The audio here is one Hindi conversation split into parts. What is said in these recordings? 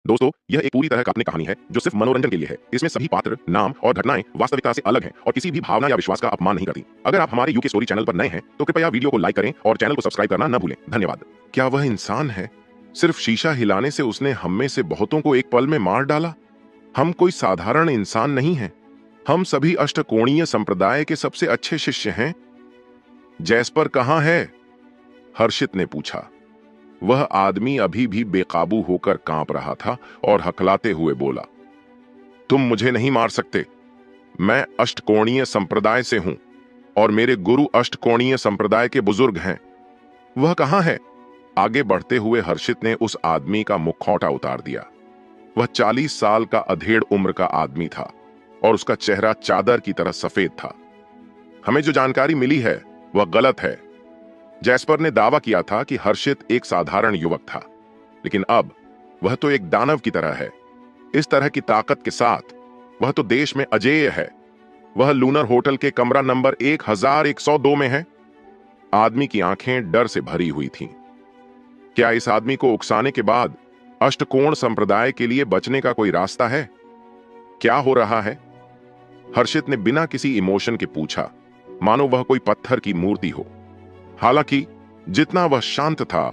दोस्तों, यह एक पूरी तरह काल्पनिक कहानी है जो सिर्फ मनोरंजन के लिए है। इसमें सभी पात्र, नाम और घटनाएं वास्तविकता से अलग हैं और किसी भी भावना या विश्वास का अपमान नहीं करती। अगर आप हमारे यूके स्टोरी चैनल पर नए हैं तो कृपया वीडियो को लाइक करें और चैनल को सब्सक्राइब करना न भूलें। धन्यवाद। क्या वह इंसान है? सिर्फ शीशा हिलाने से उसने हम में से बहुतों को एक पल में मार डाला। हम कोई साधारण इंसान नहीं हैं। हम सभी अष्टकोणीय संप्रदाय के सबसे अच्छे शिष्य हैं। जैस्पर कहाँ है? हर्षित ने पूछा। वह आदमी अभी भी बेकाबू होकर कांप रहा था और हकलाते हुए बोला, तुम मुझे नहीं मार सकते। मैं अष्टकोणीय संप्रदाय से हूं और मेरे गुरु अष्टकोणीय संप्रदाय के बुजुर्ग हैं। वह कहां है? आगे बढ़ते हुए हर्षित ने उस आदमी का मुखौटा उतार दिया। वह 40 साल का अधेड़ उम्र का आदमी था और उसका चेहरा चादर की तरह सफेद था। हमें जो जानकारी मिली है वह गलत है। जैस्पर ने दावा किया था कि हर्षित एक साधारण युवक था, लेकिन अब वह तो एक दानव की तरह है। इस तरह की ताकत के साथ वह तो देश में अजेय है। वह लूनर होटल के कमरा नंबर 1102 में है। आदमी की आंखें डर से भरी हुई थीं। क्या इस आदमी को उकसाने के बाद अष्टकोण संप्रदाय के लिए बचने का कोई रास्ता है? क्या हो रहा है? हर्षित ने बिना किसी इमोशन के पूछा, मानो वह कोई पत्थर की मूर्ति हो। हालांकि जितना वह शांत था,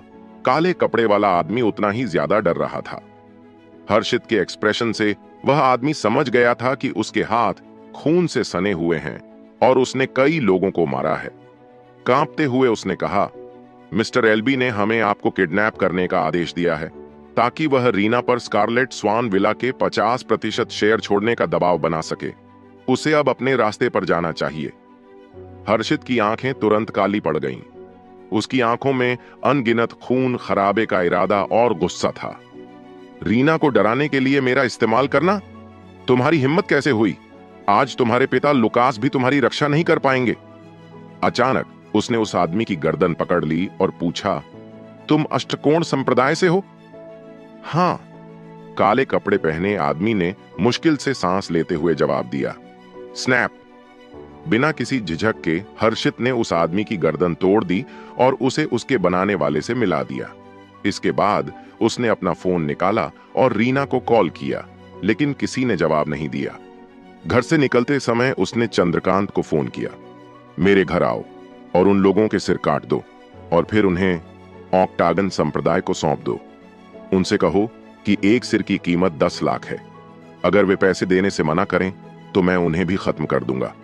काले कपड़े वाला आदमी उतना ही ज्यादा डर रहा था। हर्षित के एक्सप्रेशन से वह आदमी समझ गया था कि उसके हाथ खून से सने हुए हैं और उसने कई लोगों को मारा है। कांपते हुए उसने कहा, मिस्टर एल्बी ने हमें आपको किडनैप करने का आदेश दिया है ताकि वह रीना पर स्कारलेट स्वान विला के 50% शेयर छोड़ने का दबाव बना सके। उसे अब अपने रास्ते पर जाना चाहिए। हर्षित की आंखें तुरंत काली पड़ गईं। उसकी आंखों में अनगिनत खून खराबे का इरादा और गुस्सा था। रीना को डराने के लिए मेरा इस्तेमाल करना? तुम्हारी हिम्मत कैसे हुई? आज तुम्हारे पिता लुकास भी तुम्हारी रक्षा नहीं कर पाएंगे। अचानक उसने उस आदमी की गर्दन पकड़ ली और पूछा, तुम अष्टकोण संप्रदाय से हो? हां, काले कपड़े पहने आदमी ने मुश्किल से सांस लेते हुए जवाब दिया। स्नैप। बिना किसी झिझक के हर्षित ने उस आदमी की गर्दन तोड़ दी और उसे उसके बनाने वाले से मिला दिया। इसके बाद उसने अपना फोन निकाला और रीना को कॉल किया, लेकिन किसी ने जवाब नहीं दिया। घर से निकलते समय उसने चंद्रकांत को फोन किया, मेरे घर आओ और उन लोगों के सिर काट दो और फिर उन्हें ऑक्टागन संप्रदाय को सौंप दो। उनसे कहो कि एक सिर की कीमत 10 लाख है। अगर वे पैसे देने से मना करें तो मैं उन्हें भी खत्म कर दूंगा।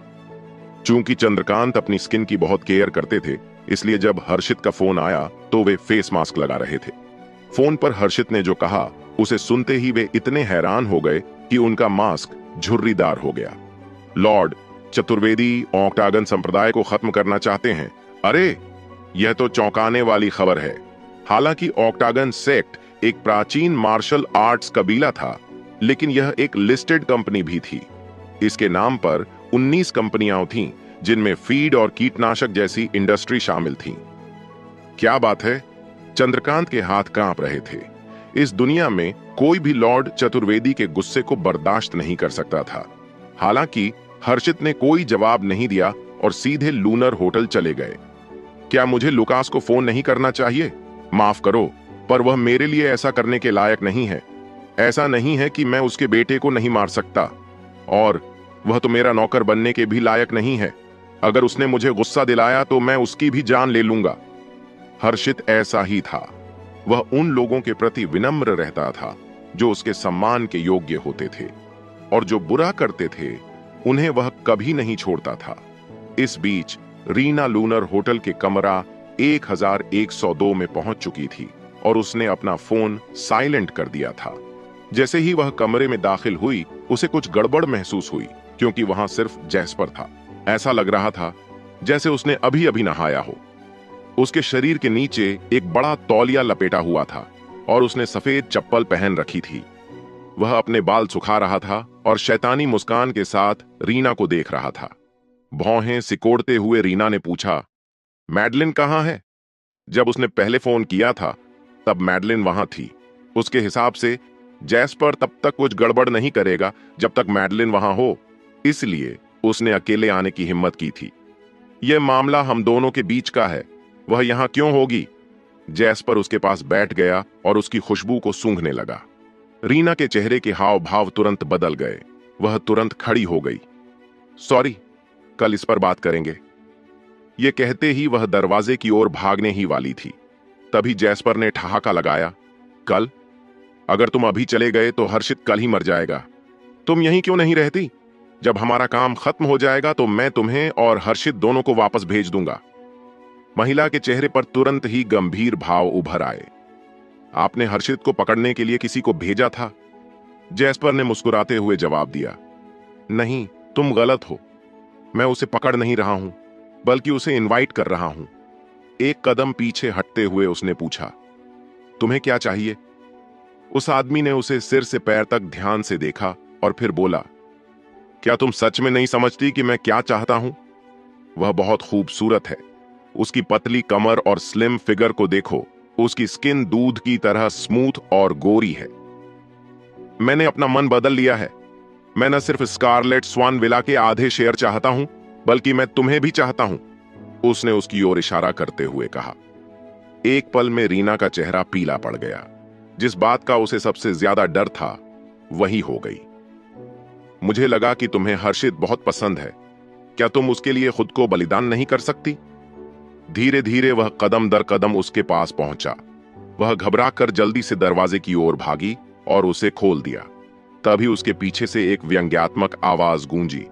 चूंकि चंद्रकांत अपनी स्किन की बहुत केयर करते थे, इसलिए जब हर्षित का फोन आया तो वे फेस मास्क लगा रहे थे। फोन पर हर्षित ने जो कहा उसे सुनते ही वे इतने हैरान हो गए कि उनका मास्क झुर्रीदार हो गया। लॉर्ड चतुर्वेदी ऑक्टागन संप्रदाय को खत्म करना चाहते हैं। अरे, यह तो चौंकाने वाली खबर है। हालांकि ऑक्टागन सेक्ट एक प्राचीन मार्शल आर्ट्स कबीला था, लेकिन यह एक लिस्टेड कंपनी भी थी। इसके नाम पर 19 कंपनियां थीं, जिनमें फीड और कीटनाशक जैसी इंडस्ट्री शामिल थीं। क्या बात है? चंद्रकांत के हाथ कांप रहे थे। इस दुनिया में कोई भी लॉर्ड चतुर्वेदी के गुस्से को बर्दाश्त नहीं कर सकता था। हालांकि हर्षित ने कोई जवाब नहीं दिया और सीधे लूनर होटल चले गए। क्या मुझे लुकास को फोन नहीं करना चाहिए? माफ करो, पर वह मेरे लिए ऐसा करने के लायक नहीं है। ऐसा नहीं है कि मैं उसके बेटे को नहीं मार सकता, और वह तो मेरा नौकर बनने के भी लायक नहीं है। अगर उसने मुझे गुस्सा दिलाया तो मैं उसकी भी जान ले लूंगा। हर्षित ऐसा ही था। वह उन लोगों के प्रति विनम्र रहता था जो उसके सम्मान के योग्य होते थे, और जो बुरा करते थे उन्हें वह कभी नहीं छोड़ता था। इस बीच रीना लूनर होटल के कमरा 1102 में पहुंच चुकी थी और उसने अपना फोन साइलेंट कर दिया था। जैसे ही वह कमरे में दाखिल हुई, उसे कुछ गड़बड़ महसूस हुई, क्योंकि वहां सिर्फ जैस्पर था। ऐसा लग रहा था जैसे उसने अभी अभी नहाया हो। उसके शरीर के नीचे एक बड़ा तौलिया लपेटा हुआ था और उसने सफेद चप्पल पहन रखी थी। वह अपने बाल सुखा रहा था और शैतानी मुस्कान के साथ रीना को देख रहा था। भौहें सिकोड़ते हुए रीना ने पूछा, मैडलिन कहाँ है? जब उसने पहले फोन किया था तब मैडलिन वहां थी। उसके हिसाब से जैस्पर तब तक कुछ गड़बड़ नहीं करेगा जब तक मैडलिन वहां हो, इसलिए उसने अकेले आने की हिम्मत की थी। यह मामला हम दोनों के बीच का है। वह यहां क्यों होगी? जैस्पर उसके पास बैठ गया और उसकी खुशबू को सूंघने लगा। रीना के चेहरे के हाव भाव तुरंत बदल गए। वह तुरंत खड़ी हो गई। सॉरी, कल इस पर बात करेंगे। ये कहते ही वह दरवाजे की ओर भागने ही वाली थी। तभी जैस्पर ने ठहाका लगाया। कल? अगर तुम अभी चले गए तो हर्षित कल ही मर जाएगा। तुम यहीं क्यों नहीं रहती? जब हमारा काम खत्म हो जाएगा तो मैं तुम्हें और हर्षित दोनों को वापस भेज दूंगा। महिला के चेहरे पर तुरंत ही गंभीर भाव उभर आए। आपने हर्षित को पकड़ने के लिए किसी को भेजा था? जैस्पर ने मुस्कुराते हुए जवाब दिया। नहीं, तुम गलत हो। मैं उसे पकड़ नहीं रहा हूं, बल्कि उसे इनवाइट कर रहा हूं। एक कदम पीछे हटते हुए उसने पूछा, तुम्हें क्या चाहिए? उस आदमी ने उसे सिर से पैर तक ध्यान से देखा और फिर बोला, क्या तुम सच में नहीं समझती कि मैं क्या चाहता हूं? वह बहुत खूबसूरत है। उसकी पतली कमर और स्लिम फिगर को देखो। उसकी स्किन दूध की तरह स्मूथ और गोरी है। मैंने अपना मन बदल लिया है। मैं न सिर्फ स्कारलेट स्वान विला के आधे शेयर चाहता हूं, बल्कि मैं तुम्हें भी चाहता हूं, उसने उसकी ओर इशारा करते हुए कहा। एक पल में रीना का चेहरा पीला पड़ गया। जिस बात का उसे सबसे ज्यादा डर था वही हो गई। मुझे लगा कि तुम्हें हर्षित बहुत पसंद है। क्या तुम उसके लिए खुद को बलिदान नहीं कर सकती? धीरे धीरे वह कदम दर कदम उसके पास पहुंचा। वह घबराकर जल्दी से दरवाजे की ओर भागी और उसे खोल दिया। तभी उसके पीछे से एक व्यंग्यात्मक आवाज गूंजी,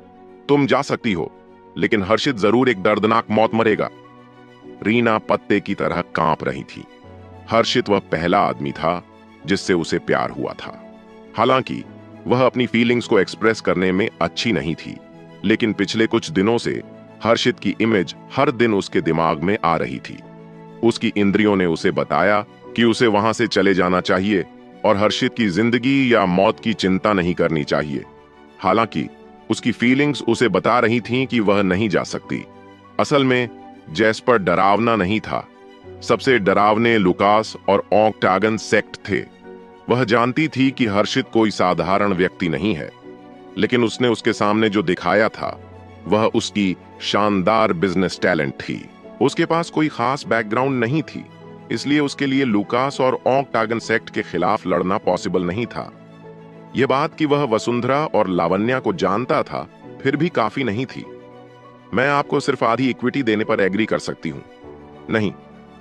तुम जा सकती हो, लेकिन हर्षित जरूर एक दर्दनाक मौत मरेगा। रीना पत्ते की तरह कांप रही थी। हर्षित वह पहला आदमी था जिससे उसे प्यार हुआ था। हालांकि वह अपनी फीलिंग्स को एक्सप्रेस करने में अच्छी नहीं थी, लेकिन पिछले कुछ दिनों से हर्षित की इमेज हर दिन उसके दिमाग में आ रही थी। उसकी इंद्रियों ने उसे बताया कि उसे वहां से चले जाना चाहिए और हर्षित की जिंदगी या मौत की चिंता नहीं करनी चाहिए। हालांकि उसकी फीलिंग्स उसे बता रही थीं कि वह नहीं जा सकती। असल में जैस्पर डरावना नहीं था। सबसे डरावने लुकास और ऑक्टागन सेक्ट थे। वह जानती थी कि हर्षित कोई साधारण व्यक्ति नहीं है, लेकिन उसने उसके सामने जो दिखाया था वह उसकी शानदार बिजनेस टैलेंट थी। उसके पास कोई खास बैकग्राउंड नहीं थी, इसलिए उसके लिए लुकास और ऑक्टागन सेक्ट के खिलाफ लड़ना पॉसिबल नहीं था। यह बात कि वह वसुंधरा और लावण्या को जानता था फिर भी काफी नहीं थी। मैं आपको सिर्फ आधी इक्विटी देने पर एग्री कर सकती हूं। नहीं,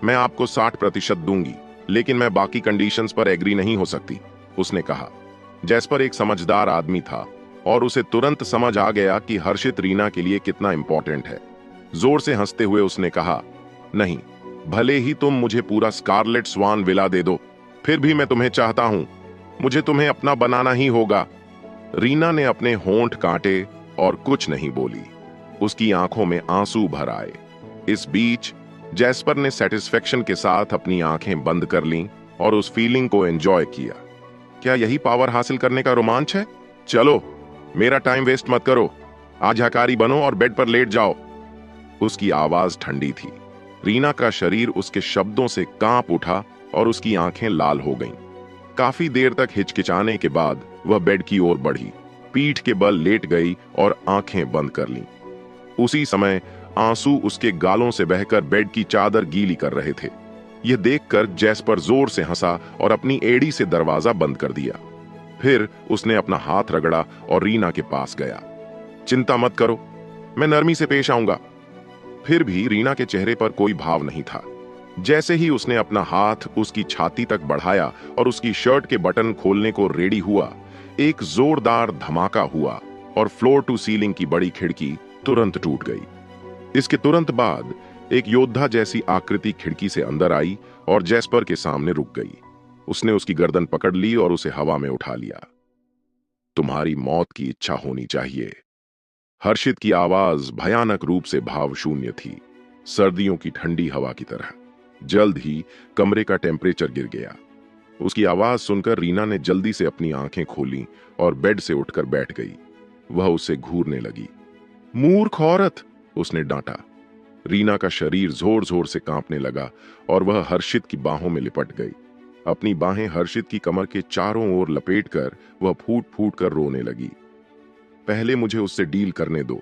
मैं आपको 60% दूंगी, लेकिन मैं बाकी कंडीशंस पर एग्री नहीं हो सकती, उसने कहा। जैस्पर एक समझदार आदमी था और उसे तुरंत समझ आ गया कि हर्षित रीना के लिए कितना इंपॉर्टेंट है। जोर से हंसते हुए उसने कहा, नहीं, भले ही तुम मुझे पूरा स्कारलेट स्वान विला दे दो, फिर भी मैं तुम्हें चाहता हूं। मुझे तुम्हें अपना बनाना ही होगा। रीना ने अपने होंठ काटे और कुछ नहीं बोली। उसकी आंखों में आंसू भर आए। इस बीच जैस्पर ने सेटिस्फेक्शन के साथ अपनी आंखें बंद कर लीं और उस फीलिंग को एंजॉय किया। क्या यही पावर हासिल करने का रोमांच है? चलो, मेरा टाइम वेस्ट मत करो। आज हकारी बनो और बेड पर लेट जाओ। उसकी आवाज ठंडी थी। रीना का शरीर उसके शब्दों से कांप उठा और उसकी आंखें लाल हो गईं। काफी देर तक हिचकिचाने के बाद वह बेड की ओर बढ़ी, पीठ के बल लेट गई और आंखें बंद कर लीं। उसी समय आंसू उसके गालों से बहकर बेड की चादर गीली कर रहे थे। यह देखकर जैस्पर जोर से हंसा और अपनी एड़ी से दरवाजा बंद कर दिया। फिर उसने अपना हाथ रगड़ा और रीना के पास गया। चिंता मत करो, मैं नरमी से पेश आऊंगा। फिर भी रीना के चेहरे पर कोई भाव नहीं था। जैसे ही उसने अपना हाथ उसकी छाती तक बढ़ाया और उसकी शर्ट के बटन खोलने को रेडी हुआ, एक जोरदार धमाका हुआ और फ्लोर टू सीलिंग की बड़ी खिड़की तुरंत टूट गई। इसके तुरंत बाद एक योद्धा जैसी आकृति खिड़की से अंदर आई और जैस्पर के सामने रुक गई। उसने उसकी गर्दन पकड़ ली और उसे हवा में उठा लिया। तुम्हारी मौत की इच्छा होनी चाहिए। हर्षित की आवाज भयानक रूप से भावशून्य थी, सर्दियों की ठंडी हवा की तरह। जल्द ही कमरे का टेम्परेचर गिर गया। उसकी आवाज सुनकर रीना ने जल्दी से अपनी आंखें खोली और बेड से उठकर बैठ गई। वह उसे घूरने लगी। मूर्ख औरत, उसने डांटा। रीना का शरीर जोर जोर से कांपने लगा और वह हर्षित की बाहों में लिपट गई। अपनी बाहें हर्षित की कमर के चारों ओर लपेटकर वह फूट फूट कर रोने लगी। पहले मुझे उससे डील करने दो,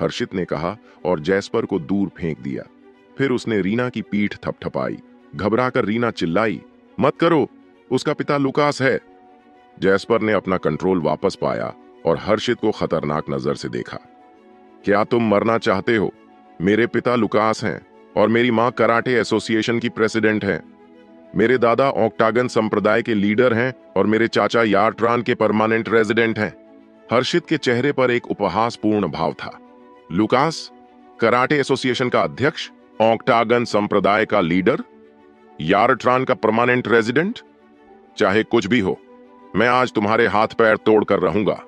हर्षित ने कहा और जैस्पर को दूर फेंक दिया। फिर उसने रीना की पीठ थपथपाई। घबराकर रीना चिल्लाई, मत करो, उसका पिता लुकास है। जैस्पर ने अपना कंट्रोल वापस पाया और हर्षित को खतरनाक नजर से देखा। क्या तुम मरना चाहते हो? मेरे पिता लुकास हैं और मेरी मां कराटे एसोसिएशन की प्रेसिडेंट हैं। मेरे दादा ऑक्टागन संप्रदाय के लीडर हैं और मेरे चाचा यार्ट्रान के परमानेंट रेजिडेंट हैं। हर्षित के चेहरे पर एक उपहासपूर्ण भाव था। लुकास, कराटे एसोसिएशन का अध्यक्ष, ऑक्टागन संप्रदाय का लीडर, यार्ट्रान का परमानेंट रेजिडेंट? चाहे कुछ भी हो, मैं आज तुम्हारे हाथ पैर तोड़ कर रहूंगा।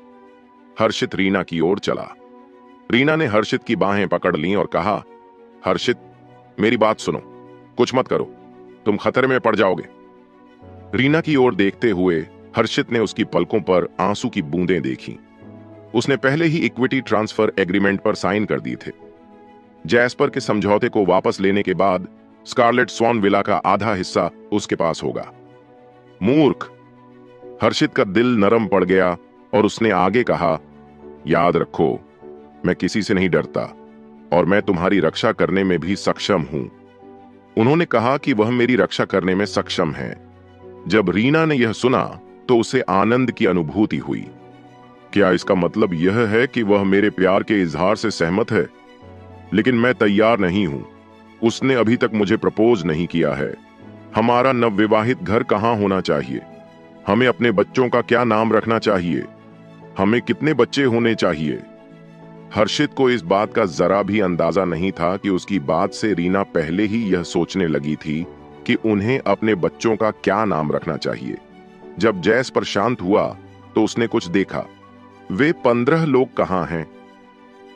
हर्षित रीना की ओर चला। रीना ने हर्षित की बाहें पकड़ लीं और कहा, हर्षित, मेरी बात सुनो, कुछ मत करो, तुम खतरे में पड़ जाओगे। रीना की ओर देखते हुए हर्षित ने उसकी पलकों पर आंसू की बूंदें देखी। उसने पहले ही इक्विटी ट्रांसफर एग्रीमेंट पर साइन कर दिए थे। जैस्पर के समझौते को वापस लेने के बाद स्कारलेट स्वान विला का आधा हिस्सा उसके पास होगा। मूर्ख! हर्षित का दिल नरम पड़ गया और उसने आगे कहा, याद रखो, मैं किसी से नहीं डरता और मैं तुम्हारी रक्षा करने में भी सक्षम हूं। उन्होंने कहा कि वह मेरी रक्षा करने में सक्षम है। जब रीना ने यह सुना तो उसे आनंद की अनुभूति हुई। क्या इसका मतलब यह है कि वह मेरे प्यार के इजहार से सहमत है? लेकिन मैं तैयार नहीं हूं। उसने अभी तक मुझे प्रपोज नहीं किया है। हमारा नवविवाहित घर कहां होना चाहिए? हमें अपने बच्चों का क्या नाम रखना चाहिए? हमें कितने बच्चे होने चाहिए? हर्षित को इस बात का जरा भी अंदाजा नहीं था कि उसकी बात से रीना पहले ही यह सोचने लगी थी कि उन्हें अपने बच्चों का क्या नाम रखना चाहिए। जब जैस्पर शांत हुआ तो उसने कुछ देखा। वे 15 लोग कहां हैं?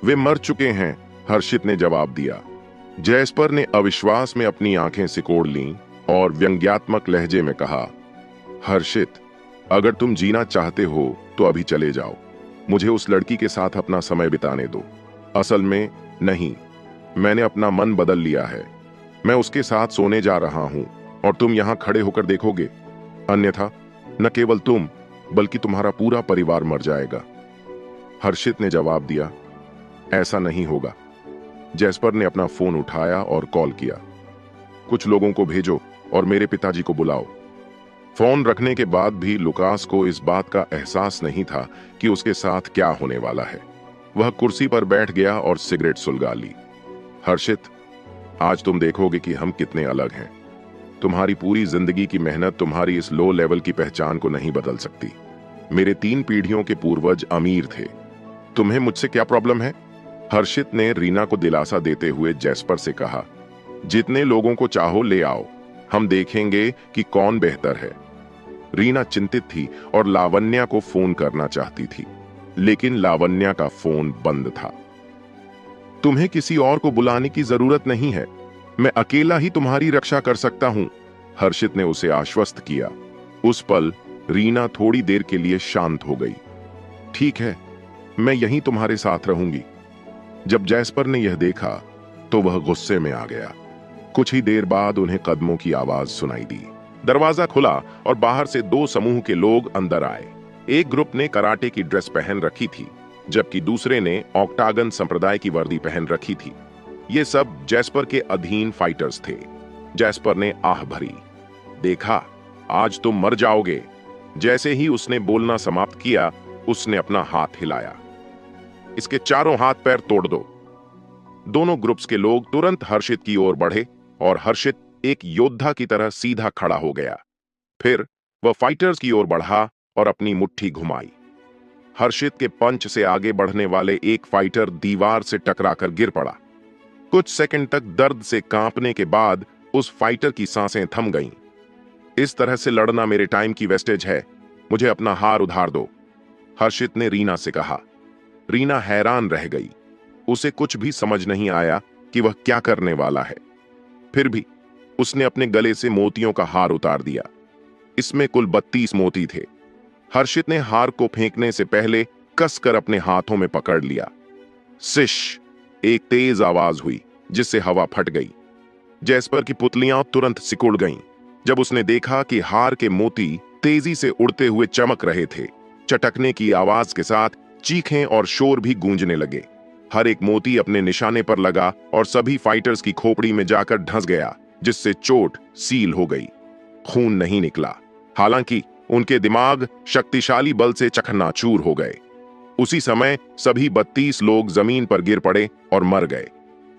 वे मर चुके हैं, हर्षित ने जवाब दिया। जैस्पर ने अविश्वास में अपनी आंखें सिकोड़ लीं और व्यंग्यात्मक लहजे में कहा, हर्षित, अगर तुम जीना चाहते हो तो अभी चले जाओ। मुझे उस लड़की के साथ अपना समय बिताने दो। असल में नहीं, मैंने अपना मन बदल लिया है। मैं उसके साथ सोने जा रहा हूं और तुम यहां खड़े होकर देखोगे। अन्यथा न केवल तुम बल्कि तुम्हारा पूरा परिवार मर जाएगा। हर्षित ने जवाब दिया, ऐसा नहीं होगा। जैस्पर ने अपना फोन उठाया और कॉल किया। कुछ लोगों को भेजो और मेरे पिताजी को बुलाओ। फोन रखने के बाद भी लुकास को इस बात का एहसास नहीं था कि उसके साथ क्या होने वाला है। वह कुर्सी पर बैठ गया और सिगरेट सुलगा ली। हर्षित, आज तुम देखोगे कि हम कितने अलग हैं। तुम्हारी पूरी जिंदगी की मेहनत तुम्हारी इस लो लेवल की पहचान को नहीं बदल सकती। मेरे 3 पीढ़ियों के पूर्वज अमीर थे। तुम्हें मुझसे क्या प्रॉब्लम है? हर्षित ने रीना को दिलासा देते हुए जैस्पर से कहा, जितने लोगों को चाहो ले आओ, हम देखेंगे कि कौन बेहतर है। रीना चिंतित थी और लावण्या को फोन करना चाहती थी, लेकिन लावण्या का फोन बंद था। तुम्हें किसी और को बुलाने की जरूरत नहीं है, मैं अकेला ही तुम्हारी रक्षा कर सकता हूं, हर्षित ने उसे आश्वस्त किया। उस पल रीना थोड़ी देर के लिए शांत हो गई। ठीक है, मैं यहीं तुम्हारे साथ रहूंगी। जब जैस्पर ने यह देखा तो वह गुस्से में आ गया। कुछ ही देर बाद उन्हें कदमों की आवाज सुनाई दी। दरवाजा खुला और बाहर से 2 समूह के लोग अंदर आए। एक ग्रुप ने कराटे की ड्रेस पहन रखी थी, जबकि दूसरे ने ऑक्टागन संप्रदाय की वर्दी पहन रखी थी। ये सब जैस्पर के अधीन फाइटर्स थे। जैस्पर ने आह भरी, देखा, आज तुम मर जाओगे। जैसे ही उसने बोलना समाप्त किया, उसने अपना हाथ हिलाया। इसके चारों हाथ पैर तोड़ दो। दोनों ग्रुप्स के लोग तुरंत हर्षित की ओर बढ़े और हर्षित एक योद्धा की तरह सीधा खड़ा हो गया। फिर वह फाइटर्स की ओर बढ़ा और अपनी मुट्ठी घुमाई। हर्षित के पंच से आगे बढ़ने वाले एक फाइटर दीवार से टकराकर गिर पड़ा। कुछ सेकंड तक दर्द से कांपने के बाद उस फाइटर की सांसें थम गईं। इस तरह से लड़ना मेरे टाइम की वेस्टेज है, मुझे अपना हार उधार दो, हर्षित ने रीना से कहा। रीना हैरान रह गई। उसे कुछ भी समझ नहीं आया कि वह क्या करने वाला है। फिर भी उसने अपने गले से मोतियों का हार उतार दिया। इसमें कुल 32 मोती थे। हर्षित ने हार को फेंकने से पहले कसकर अपने हाथों में पकड़ लिया। सिश! एक तेज आवाज हुई जिससे हवा फट गई। जैस्पर की पुतलियां तुरंत सिकुड़ गईं जब उसने देखा कि हार के मोती तेजी से उड़ते हुए चमक रहे थे। चटकने की आवाज के साथ चीखें और शोर भी गूंजने लगे। हर एक मोती अपने निशाने पर लगा और सभी फाइटर्स की खोपड़ी में जाकर धंस गया, जिससे चोट सील हो गई। खून नहीं निकला। हालांकि उनके दिमाग शक्तिशाली बल से चकनाचूर हो गए। उसी समय सभी 32 लोग जमीन पर गिर पड़े और मर गए।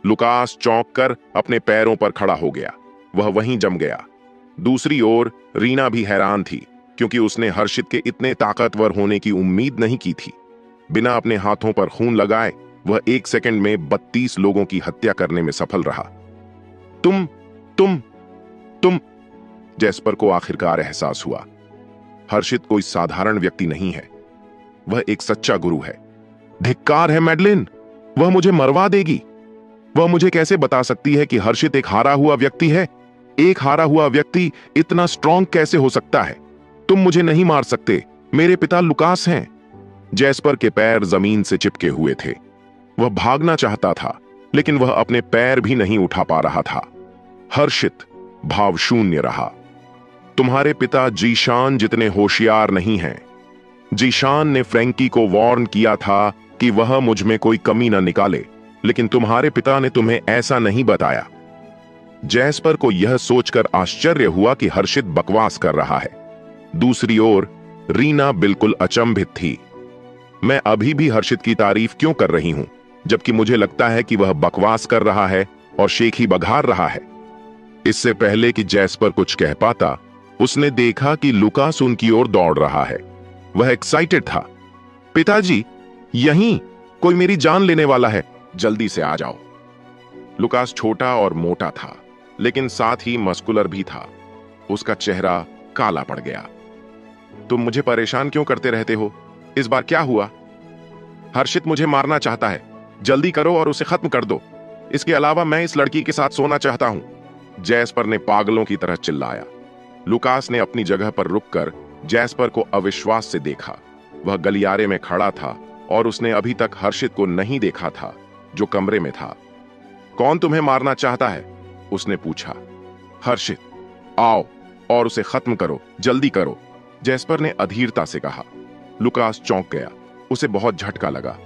लुकास चौंक कर अपने पैरों पर खड़ा हो गया। वह वहीं जम गया। दूसरी ओर रीना भी हैरान थी, क्योंकि उसने हर्षित के इतने ताकतवर होने की उम्मीद नहीं की थी। बिना अपने हाथों पर खून लगाए वह 1 सेकंड में 32 लोगों की हत्या करने में सफल रहा। तुम जैस्पर को आखिरकार एहसास हुआ, हर्षित कोई साधारण व्यक्ति नहीं है, वह एक सच्चा गुरु है। धिक्कार है मैडलिन, वह मुझे मरवा देगी। वह मुझे कैसे बता सकती है कि हर्षित एक हारा हुआ व्यक्ति है? एक हारा हुआ व्यक्ति इतना स्ट्रांग कैसे हो सकता है? तुम मुझे नहीं मार सकते, मेरे पिता लुकास हैं। जैस्पर के पैर जमीन से चिपके हुए थे। वह भागना चाहता था, लेकिन वह अपने पैर भी नहीं उठा पा रहा था। हर्षित भावशून्य रहा। तुम्हारे पिता जीशान जितने होशियार नहीं हैं। जीशान ने फ्रैंकी को वार्न किया था कि वह मुझ में कोई कमी न निकाले, लेकिन तुम्हारे पिता ने तुम्हें ऐसा नहीं बताया। जैस्पर को यह सोचकर आश्चर्य हुआ कि हर्षित बकवास कर रहा है। दूसरी ओर रीना बिल्कुल अचंभित थी। मैं अभी भी हर्षित की तारीफ क्यों कर रही हूं, जबकि मुझे लगता है कि वह बकवास कर रहा है और शेख ही बघार रहा है। इससे पहले कि जैस्पर कुछ कह पाता, उसने देखा कि लुकास उनकी ओर दौड़ रहा है। वह एक्साइटेड था। पिताजी, यहीं कोई मेरी जान लेने वाला है, जल्दी से आ जाओ। लुकास छोटा और मोटा था, लेकिन साथ ही मस्कुलर भी था। उसका चेहरा काला पड़ गया। तुम मुझे परेशान क्यों करते रहते हो? इस बार क्या हुआ? हर्षित मुझे मारना चाहता है, जल्दी करो और उसे खत्म कर दो। इसके अलावा मैं इस लड़की के साथ सोना चाहता हूं। जैस्पर ने पागलों की तरह चिल्लाया। लुकास ने अपनी जगह पर रुककर जैस्पर को अविश्वास से देखा। वह गलियारे में खड़ा था और उसने अभी तक हर्षित को नहीं देखा था, जो कमरे में था। कौन तुम्हें मारना चाहता है? उसने पूछा। हर्षित, आओ और उसे खत्म करो, जल्दी करो, जैस्पर ने अधीरता से कहा। लुकास चौंक गया। उसे बहुत झटका लगा।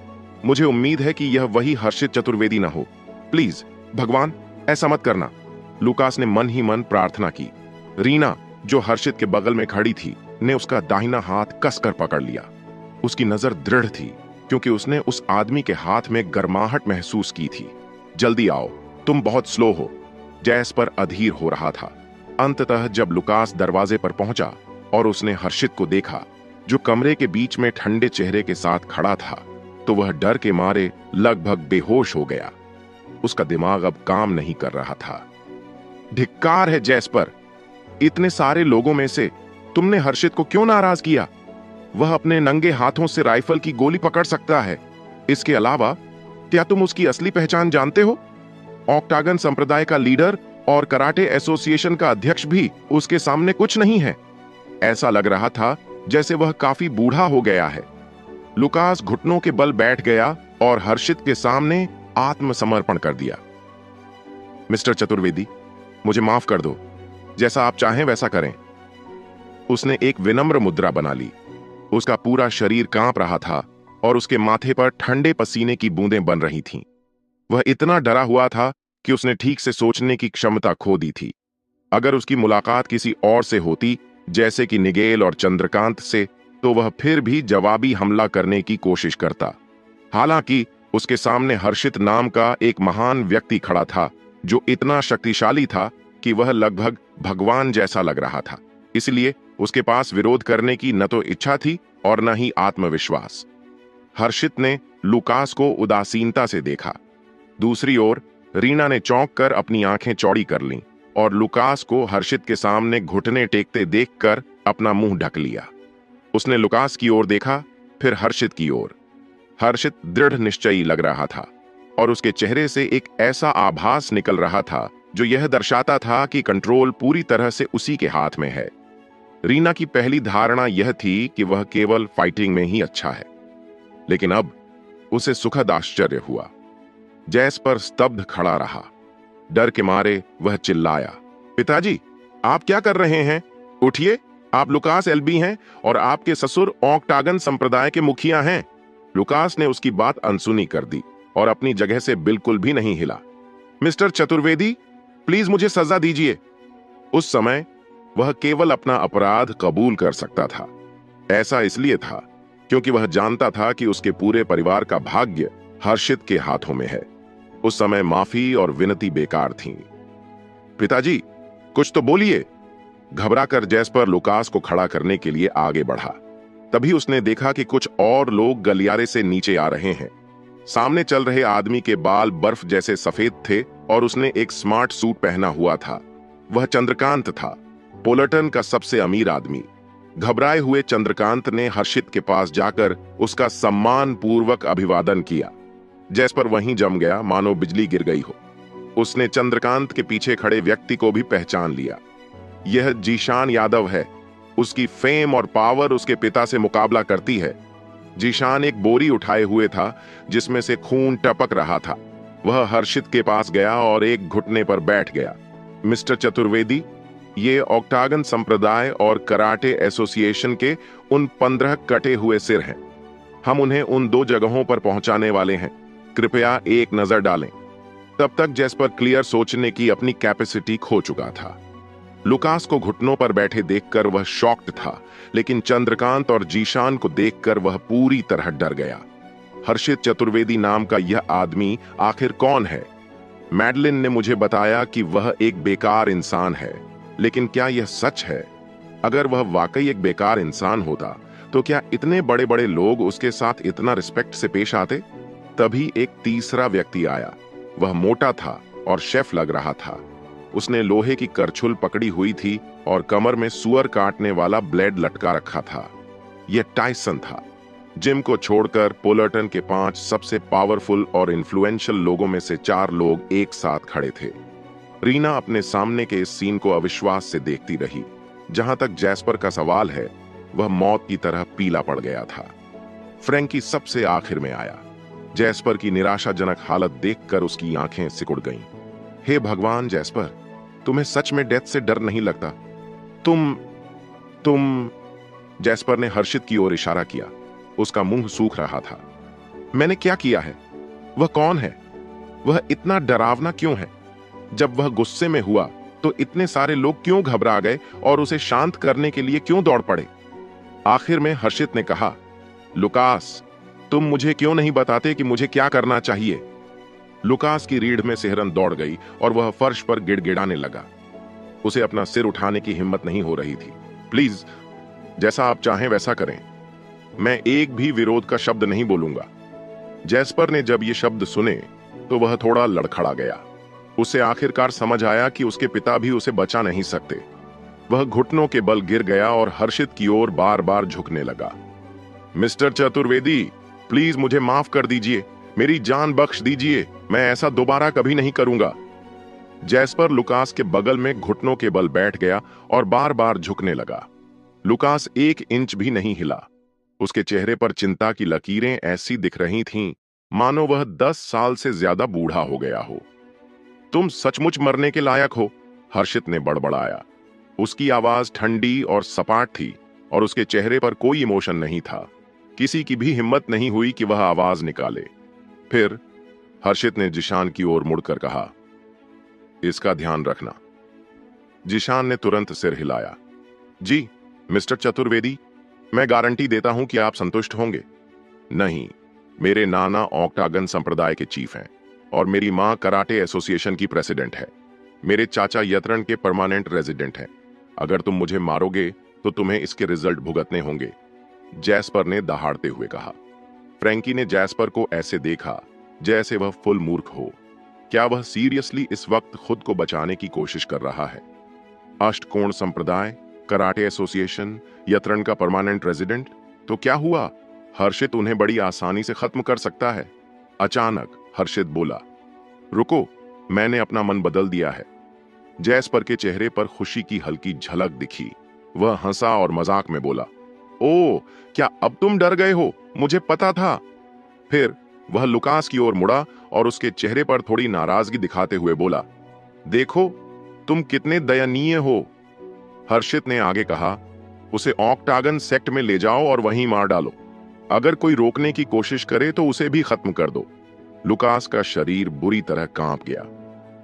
मुझे उम्मीद है कि यह वही हर्षित चतुर्वेदी न हो। प्लीज भगवान, ऐसा मत करना। लुकास ने मन ही मन प्रार्थना की। रीना, जो हर्षित के बगल में खड़ी थी, ने उसका दाहिना हाथ कसकर पकड़ लिया। उसकी नजर दृढ़ थी, क्योंकि उसने उस आदमी के हाथ में गर्माहट महसूस की थी। जल्दी आओ, तुम बहुत स्लो हो। जैस्पर अधीर हो रहा था। अंततः जब लुकास दरवाजे पर पहुंचा और उसने हर्षित को देखा, जो कमरे के बीच में ठंडे चेहरे के साथ खड़ा था, तो वह डर के मारे लगभग बेहोश हो गया। उसका दिमाग अब काम नहीं कर रहा था। धिक्कार है जैस्पर, इतने सारे लोगों में से तुमने हर्षित को क्यों नाराज किया? वह अपने नंगे हाथों से राइफल की गोली पकड़ सकता है। इसके अलावा क्या तुम उसकी असली पहचान जानते हो? ऑक्टागन संप्रदाय का लीडर और कराटे एसोसिएशन का अध्यक्ष भी उसके सामने कुछ नहीं है। ऐसा लग रहा था जैसे वह काफी बूढ़ा हो गया है। लुकास घुटनों के बल बैठ गया और हर्षित के सामने आत्मसमर्पण कर दिया। मिस्टर चतुर्वेदी, मुझे माफ कर दो, जैसा आप चाहें वैसा करें। उसने एक विनम्र मुद्रा बना ली। उसका पूरा शरीर कांप रहा था और उसके माथे पर ठंडे पसीने की बूंदें बन रही थीं। वह इतना डरा हुआ था कि उसने ठीक से सोचने की क्षमता खो दी थी। अगर उसकी मुलाकात किसी और से होती, जैसे कि निगेल और चंद्रकांत से, तो वह फिर भी जवाबी हमला करने की कोशिश करता। हालांकि उसके सामने हर्षित नाम का एक महान व्यक्ति खड़ा था, जो इतना शक्तिशाली था कि वह लगभग भगवान जैसा लग रहा था। इसलिए उसके पास विरोध करने की न तो इच्छा थी और न ही आत्मविश्वास। हर्षित ने लुकास को उदासीनता से देखा। दूसरी ओर रीना ने चौंक कर अपनी आंखें चौड़ी कर लीं और लुकास को हर्षित के सामने घुटने टेकते देखकर अपना मुंह ढक लिया। उसने लुकास की ओर देखा, फिर हर्षित की ओर। हर्षित दृढ़ निश्चयी लग रहा था और उसके चेहरे से एक ऐसा आभास निकल रहा था जो यह दर्शाता था कि कंट्रोल पूरी तरह से उसी के हाथ में है। रीना की पहली धारणा यह थी कि वह केवल फाइटिंग में ही अच्छा है, लेकिन अब उसे सुखद आश्चर्य हुआ। जैस्पर स्तब्ध खड़ा रहा। डर के मारे वह चिल्लाया, पिताजी, आप क्या कर रहे हैं? उठिए, आप लुकास एल्बी हैं और आपके ससुर ऑक्टागन संप्रदाय के मुखिया हैं। लुकास ने उसकी बात अनसुनी कर दी और अपनी जगह से बिल्कुल भी नहीं हिला। मिस्टर चतुर्वेदी, प्लीज मुझे सजा दीजिए। उस समय वह केवल अपना अपराध कबूल कर सकता था। ऐसा इसलिए था क्योंकि वह जानता था कि उसके पूरे परिवार का भाग्य हर्षित के हाथों में है। उस समय माफी और विनती बेकार थीं। पिताजी, कुछ तो बोलिए। घबराकर जैस्पर लुकास को खड़ा करने के लिए आगे बढ़ा। तभी उसने देखा कि कुछ और लोग गलियारे से नीचे आ रहे हैं। सामने चल रहे आदमी के बाल बर्फ जैसे सफेद थे और उसने एक स्मार्ट सूट पहना हुआ था। वह चंद्रकांत था, पोलटन का सबसे अमीर आदमी। घबराए हुए चंद्रकांत ने हर्षित के पास जाकर उसका सम्मान पूर्वक अभिवादन किया। जैस्पर वहीं जम गया, मानो बिजली गिर गई हो। उसने चंद्रकांत के पीछे खड़े व्यक्ति को भी पहचान लिया। यह जीशान यादव है। उसकी फेम और पावर उसके पिता से मुकाबला करती है। जीशान एक बोरी उठाए हुए था जिसमें से खून टपक रहा था। वह हर्षित के पास गया और एक घुटने पर बैठ गया। मिस्टर चतुर्वेदी, ये ऑक्टागन संप्रदाय और कराटे एसोसिएशन के उन 15 कटे हुए सिर हैं। हम उन्हें उन 2 जगहों पर पहुंचाने वाले हैं। कृपया एक नजर डालें। तब तक जैस्पर क्लियर सोचने की अपनी कैपेसिटी खो चुका था। लुकास को घुटनों पर बैठे देखकर वह शॉक्ड था, लेकिन चंद्रकांत और जीशान को देखकर वह पूरी तरह डर गया। हर्षित चतुर्वेदी नाम का यह आदमी आखिर कौन है? मैडलिन ने मुझे बताया कि वह एक बेकार इंसान है, लेकिन क्या यह सच है? अगर वह वाकई एक बेकार इंसान होता तो क्या इतने बड़े बड़े लोग उसके साथ इतना रिस्पेक्ट से पेश आते? तभी एक तीसरा व्यक्ति आया। वह मोटा था और शेफ लग रहा था। उसने लोहे की करछुल पकड़ी हुई थी और कमर में सुअर काटने वाला ब्लेड लटका रखा था। यह टाइसन था। जिम को छोड़कर पोलटन के 5 सबसे पावरफुल और इन्फ्लुएंशियल लोगों में से 4 लोग एक साथ खड़े थे। रीना अपने सामने के इस सीन को अविश्वास से देखती रही। जहां तक जैस्पर का सवाल है, वह मौत की तरह पीला पड़ गया था। फ्रैंकी सबसे आखिर में आया। जैस्पर की निराशाजनक हालत देखकर उसकी आंखें सिकुड़ गईं। हे भगवान जैस्पर, तुम्हें सच में डेथ से डर नहीं लगता? तुम जैस्पर ने हर्षित की ओर इशारा किया। उसका मुंह सूख रहा था। मैंने क्या किया है? वह कौन है? वह इतना डरावना क्यों है? जब वह गुस्से में हुआ तो इतने सारे लोग क्यों घबरा गए और उसे शांत करने के लिए क्यों दौड़ पड़े? आखिर में हर्षित ने कहा, लुकास, तुम मुझे क्यों नहीं बताते कि मुझे क्या करना चाहिए? लुकास की रीढ़ में सिहरन दौड़ गई और वह फर्श पर गिड़गिड़ाने लगा। उसे अपना सिर उठाने की हिम्मत नहीं हो रही थी। प्लीज, जैसा आप चाहें वैसा करें। मैं एक भी विरोध का शब्द नहीं बोलूंगा। जैस्पर ने जब ये शब्द सुने तो वह थोड़ा लड़खड़ा गया। उसे आखिरकार समझ आया कि उसके पिता भी उसे बचा नहीं सकते। वह घुटनों के बल गिर गया और हर्षित की ओर बार बार झुकने लगा। मिस्टर चतुर्वेदी, प्लीज मुझे माफ कर दीजिए। मेरी जान बख्श दीजिए। मैं ऐसा दोबारा कभी नहीं करूंगा। जैस्पर लुकास के बगल में घुटनों के बल बैठ गया और बार बार झुकने लगा। लुकास 1 इंच भी नहीं हिला। उसके चेहरे पर चिंता की लकीरें ऐसी दिख रही थीं मानो वह 10 साल से ज्यादा बूढ़ा हो गया हो। तुम सचमुच मरने के लायक हो, हर्षित ने बड़बड़ाया। उसकी आवाज ठंडी और सपाट थी और उसके चेहरे पर कोई इमोशन नहीं था। किसी की भी हिम्मत नहीं हुई कि वह आवाज निकाले। फिर हर्षित ने जिशान की ओर मुड़कर कहा, इसका ध्यान रखना। जिशान ने तुरंत सिर हिलाया। जी मिस्टर चतुर्वेदी, मैं गारंटी देता हूं कि आप संतुष्ट होंगे। नहीं, मेरे नाना ऑक्टागन संप्रदाय के चीफ हैं और मेरी मां कराटे एसोसिएशन की प्रेसिडेंट है। मेरे चाचा यत्रण के परमानेंट रेजिडेंट हैं। अगर तुम मुझे मारोगे तो तुम्हें इसके रिजल्ट भुगतने होंगे, जैस्पर ने दहाड़ते हुए कहा। फ्रैंकी ने जैस्पर को ऐसे देखा जैसे वह फुल मूर्ख हो। क्या वह सीरियसली इस वक्त खुद को बचाने की कोशिश कर रहा है? अष्टकोण संप्रदाय, कराटे एसोसिएशन, यत्रण का परमानेंट रेजिडेंट, तो क्या हुआ? हर्षित उन्हें बड़ी आसानी से खत्म कर सकता है। अचानक हर्षित बोला, रुको, मैंने अपना मन बदल दिया है। जैस्पर के चेहरे पर खुशी की हल्की झलक दिखी। वह हंसा और मजाक में बोला, ओ, क्या अब तुम डर गए हो? मुझे पता था। फिर वह लुकास की ओर मुड़ा और उसके चेहरे पर थोड़ी नाराजगी दिखाते हुए बोला, देखो तुम कितने दयनीय हो। हर्षित ने आगे कहा, उसे ऑक्टागन सेक्ट में ले जाओ और वहीं मार डालो। अगर कोई रोकने की कोशिश करे तो उसे भी खत्म कर दो। लुकास का शरीर बुरी तरह कांप गया।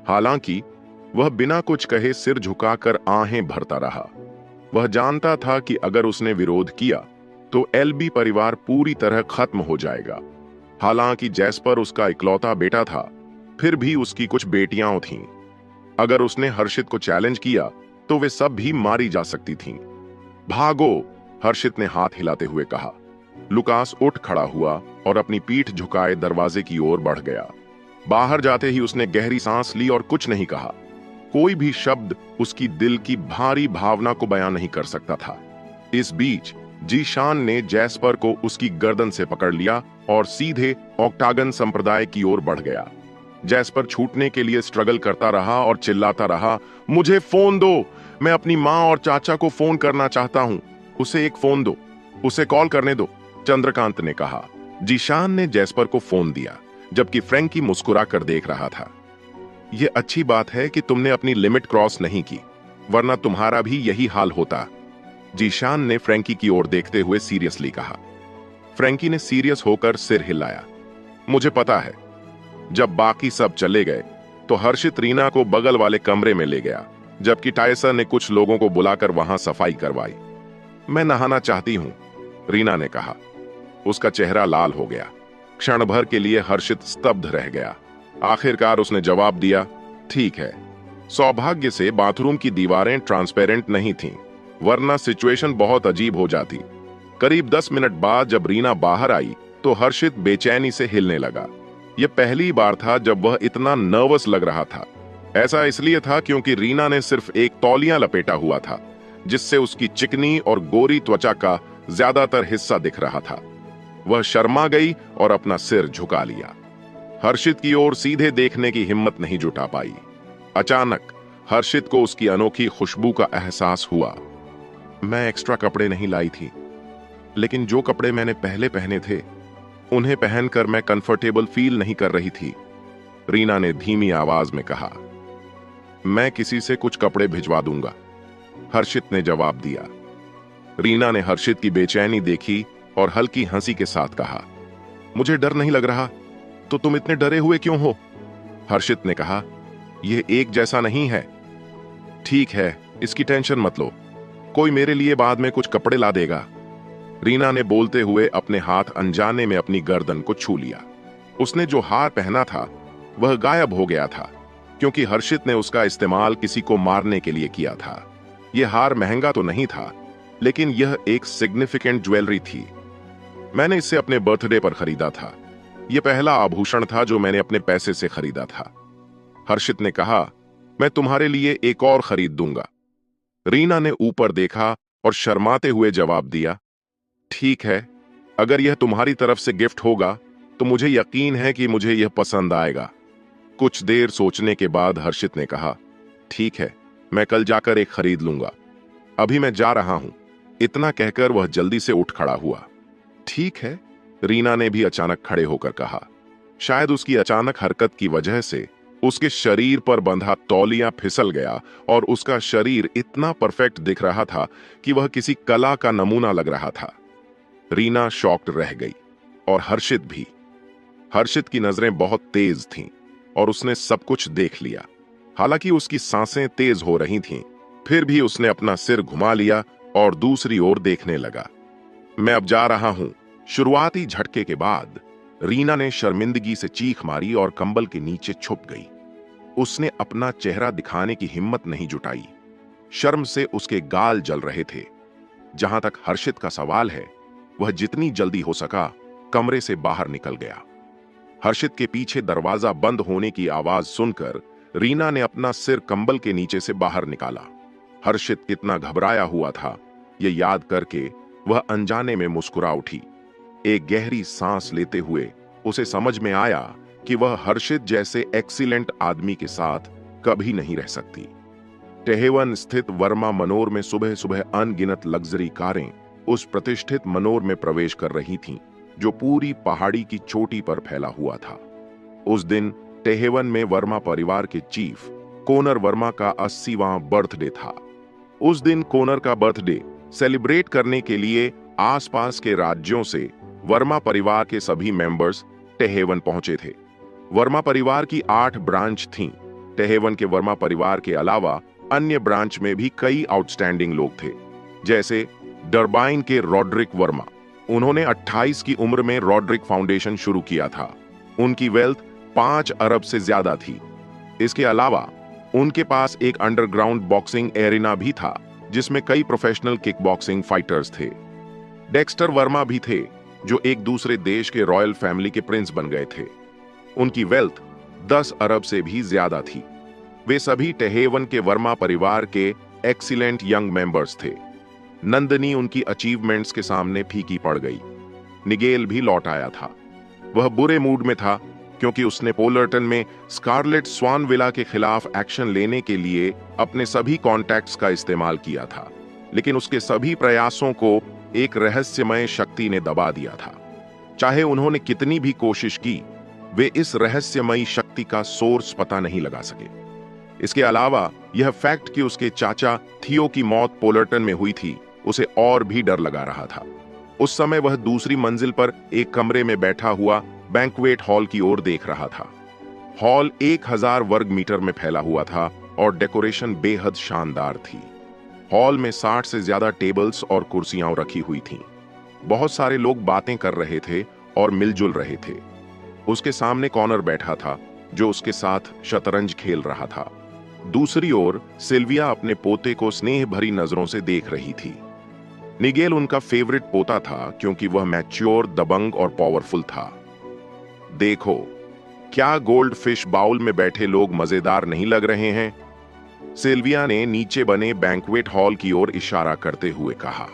हालांकि वह बिना कुछ कहे सिर झुकाकर आहें भरता रहा। वह जानता था कि अगर उसने विरोध किया तो एल्बी परिवार पूरी तरह खत्म हो जाएगा। हालांकि जैस्पर उसका इकलौता बेटा था, फिर भी उसकी कुछ बेटियां थीं। अगर उसने हर्षित को चैलेंज किया तो वे सब भी मारी जा सकती थीं। भागो, हर्षित ने हाथ हिलाते हुए कहा। लुकास उठ खड़ा हुआ और अपनी पीठ झुकाए दरवाजे की ओर बढ़ गया। बाहर जाते ही उसने गहरी सांस ली और कुछ नहीं कहा। कोई भी शब्द उसकी दिल की भारी भावना को बयां नहीं कर सकता था। इस बीच जीशान ने जैस्पर को उसकी गर्दन से पकड़ लिया और सीधे ऑक्टागन संप्रदाय की ओर बढ़ गया। जैस्पर छूटने के लिए स्ट्रगल करता रहा और चिल्लाता रहा, मुझे फोन दो, मैं अपनी माँ और चाचा को फोन करना चाहता हूँ, उसे एक फोन दो, उसे कॉल करने दो, चंद्रकांत ने कहा। जीशान ने जैस्पर को फोन दिया, जबकि फ्रैंकी मुस्कुरा कर देख रहा था। यह अच्छी बात है कि तुमने अपनी लिमिट क्रॉस नहीं की, वरना तुम्हारा भी यही हाल होता, जीशान ने फ्रैंकी की ओर देखते हुए सीरियसली कहा। फ्रैंकी ने सीरियस होकर सिर हिलाया। मुझे पता है। जब बाकी सब चले गए तो हर्षित रीना को बगल वाले कमरे में ले गया, जबकि टायसर ने कुछ लोगों को बुलाकर वहां सफाई करवाई। मैं नहाना चाहती हूं, रीना ने कहा। उसका चेहरा लाल हो गया। क्षण भर के लिए हर्षित स्तब्ध रह गया। आखिरकार उसने जवाब दिया, ठीक है। सौभाग्य से बाथरूम की दीवारें ट्रांसपेरेंट नहीं थीं, वरना सिचुएशन बहुत अजीब हो जाती। करीब 10 मिनट बाद जब रीना बाहर आई तो हर्षित बेचैनी से हिलने लगा। यह पहली बार था जब वह इतना नर्वस लग रहा था। ऐसा इसलिए था क्योंकि रीना ने सिर्फ एक तौलिया लपेटा हुआ था, जिससे उसकी चिकनी और गोरी त्वचा का ज्यादातर हिस्सा दिख रहा था। वह शर्मा गई और अपना सिर झुका लिया। हर्षित की ओर सीधे देखने की हिम्मत नहीं जुटा पाई। अचानक हर्षित को उसकी अनोखी खुशबू का एहसास हुआ। मैं एक्स्ट्रा कपड़े नहीं लाई थी, लेकिन जो कपड़े मैंने पहले पहने थे उन्हें पहनकर मैं कंफर्टेबल फील नहीं कर रही थी, रीना ने धीमी आवाज में कहा। मैं किसी से कुछ कपड़े भिजवा दूंगा, हर्षित ने जवाब दिया। रीना ने हर्षित की बेचैनी देखी और हल्की हंसी के साथ कहा, मुझे डर नहीं लग रहा, तो तुम इतने डरे हुए क्यों हो? हर्षित ने कहा, यह एक जैसा नहीं है। ठीक है, इसकी टेंशन मत लो, कोई मेरे लिए बाद में कुछ कपड़े ला देगा। रीना ने बोलते हुए अपने हाथ अनजाने में अपनी गर्दन को छू लिया। उसने जो हार पहना था वह गायब हो गया था, क्योंकि हर्षित ने उसका इस्तेमाल किसी को मारने के लिए किया था। यह हार महंगा तो नहीं था, लेकिन यह एक सिग्निफिकेंट ज्वेलरी थी। मैंने इसे अपने बर्थडे पर खरीदा था। यह पहला आभूषण था जो मैंने अपने पैसे से खरीदा था। हर्षित ने कहा, मैं तुम्हारे लिए एक और खरीद दूंगा। रीना ने ऊपर देखा और शर्माते हुए जवाब दिया, ठीक है, अगर यह तुम्हारी तरफ से गिफ्ट होगा तो मुझे यकीन है कि मुझे यह पसंद आएगा। कुछ देर सोचने के बाद हर्षित ने कहा, ठीक है, मैं कल जाकर एक खरीद लूंगा, अभी मैं जा रहा हूं। इतना कहकर वह जल्दी से उठ खड़ा हुआ। ठीक है, रीना ने भी अचानक खड़े होकर कहा। शायद उसकी अचानक हरकत की वजह से उसके शरीर पर बंधा तौलिया फिसल गया और उसका शरीर इतना परफेक्ट दिख रहा था कि वह किसी कला का नमूना लग रहा था। रीना शॉक्ड रह गई और हर्षित भी। हर्षित की नजरें बहुत तेज थीं और उसने सब कुछ देख लिया। हालांकि उसकी सांसें तेज हो रही थीं, फिर भी उसने अपना सिर घुमा लिया और दूसरी ओर देखने लगा। मैं अब जा रहा हूं। शुरुआती झटके के बाद रीना ने शर्मिंदगी से चीख मारी और कंबल के नीचे छुप गई। उसने अपना चेहरा दिखाने की हिम्मत नहीं जुटाई। शर्म से उसके गाल जल रहे थे। जहां तक हर्षित का सवाल है, वह जितनी जल्दी हो सका कमरे से बाहर निकल गया। हर्षित के पीछे दरवाजा बंद होने की आवाज सुनकर रीना ने अपना सिर कंबल के नीचे से बाहर निकाला। हर्षित कितना घबराया हुआ था, यह याद करके वह अनजाने में मुस्कुरा उठी। एक गहरी सांस लेते हुए उसे समझ में आया कि वह हर्षित जैसे एक्सीलेंट आदमी के साथ कभी नहीं रह सकती। टेहेवन स्थित वर्मा मनोर में सुबह सुबह अनगिनत लग्जरी कारें उस प्रतिष्ठित मनोर में प्रवेश कर रही थीं, जो पूरी पहाड़ी की चोटी पर फैला हुआ था। उस दिन टेहेवन में वर्मा परिवार के चीफ कोनर वर्मा का 80वां बर्थडे था। उस दिन कोनर का बर्थडे सेलिब्रेट करने के लिए आसपास के राज्यों से वर्मा परिवार के सभी मेंबर्स टेहेवन पहुंचे थे। वर्मा परिवार की 8 ब्रांच थीं, टेहेवन के वर्मा परिवार के अलावा अन्य ब्रांच में भी कई आउटस्टैंडिंग लोग थे, जैसे डरबाइन के रॉड्रिक वर्मा। उन्होंने 28 की उम्र में रॉड्रिक फाउंडेशन शुरू किया था। उनकी वेल्थ 5 अरब से ज्यादा थी। इसके अलावा उनके पास एक अंडरग्राउंड बॉक्सिंग एरिना भी था, जिसमें कई प्रोफेशनल किक बॉक्सिंग फाइटर्स थे। डेक्स्टर वर्मा भी थे, जो एक दूसरे देश के रॉयल फैमिली के प्रिंस बन गए थे। उनकी वेल्थ 10 अरब से भी ज्यादा थी। वे सभी टेहेवन के वर्मा परिवार के एक्सीलेंट यंग मेंबर्स थे। नंदनी उनकी अचीवमेंट्स के सामने फीकी पड़ गई। निगेल भी लौट आया था। वह बुरे मूड में था, क्योंकि उसने पोलर्टन में स्कारलेट स्वान विला के खिलाफ एक्शन लेने के लिए अपने सभी कॉन्टैक्ट्स का इस्तेमाल किया था, लेकिन उसके सभी प्रयासों को एक रहस्यमय शक्ति ने दबा दिया था। चाहे उन्होंने कितनी भी कोशिश की, वे इस रहस्यमयी शक्ति का सोर्स पता नहीं लगा सके। इसके अलावा यह फैक्ट कि उसके चाचा थियो की मौत पोलर्टन में हुई थी, उसे और भी डर लगा रहा था। उस समय वह दूसरी मंजिल पर एक कमरे में बैठा हुआ बैंक्वेट हॉल की ओर देख रहा था। हॉल 1000 वर्ग मीटर में फैला हुआ था और डेकोरेशन बेहद शानदार थी। हॉल में 60 से ज्यादा टेबल्स और कुर्सियां रखी हुई थीं। बहुत सारे लोग बातें कर रहे थे और मिलजुल रहे थे। उसके सामने कॉनर बैठा था, जो उसके साथ शतरंज खेल रहा था। दूसरी ओर सिल्विया अपने पोते को स्नेह भरी नजरों से देख रही थी। निगेल उनका फेवरेट पोता था, क्योंकि वह मैच्योर, दबंग और पावरफुल था। देखो, क्या गोल्ड फिश बाउल में बैठे लोग मजेदार नहीं लग रहे हैं? सिल्विया ने नीचे बने बैंक्वेट हॉल की ओर इशारा करते हुए कहा।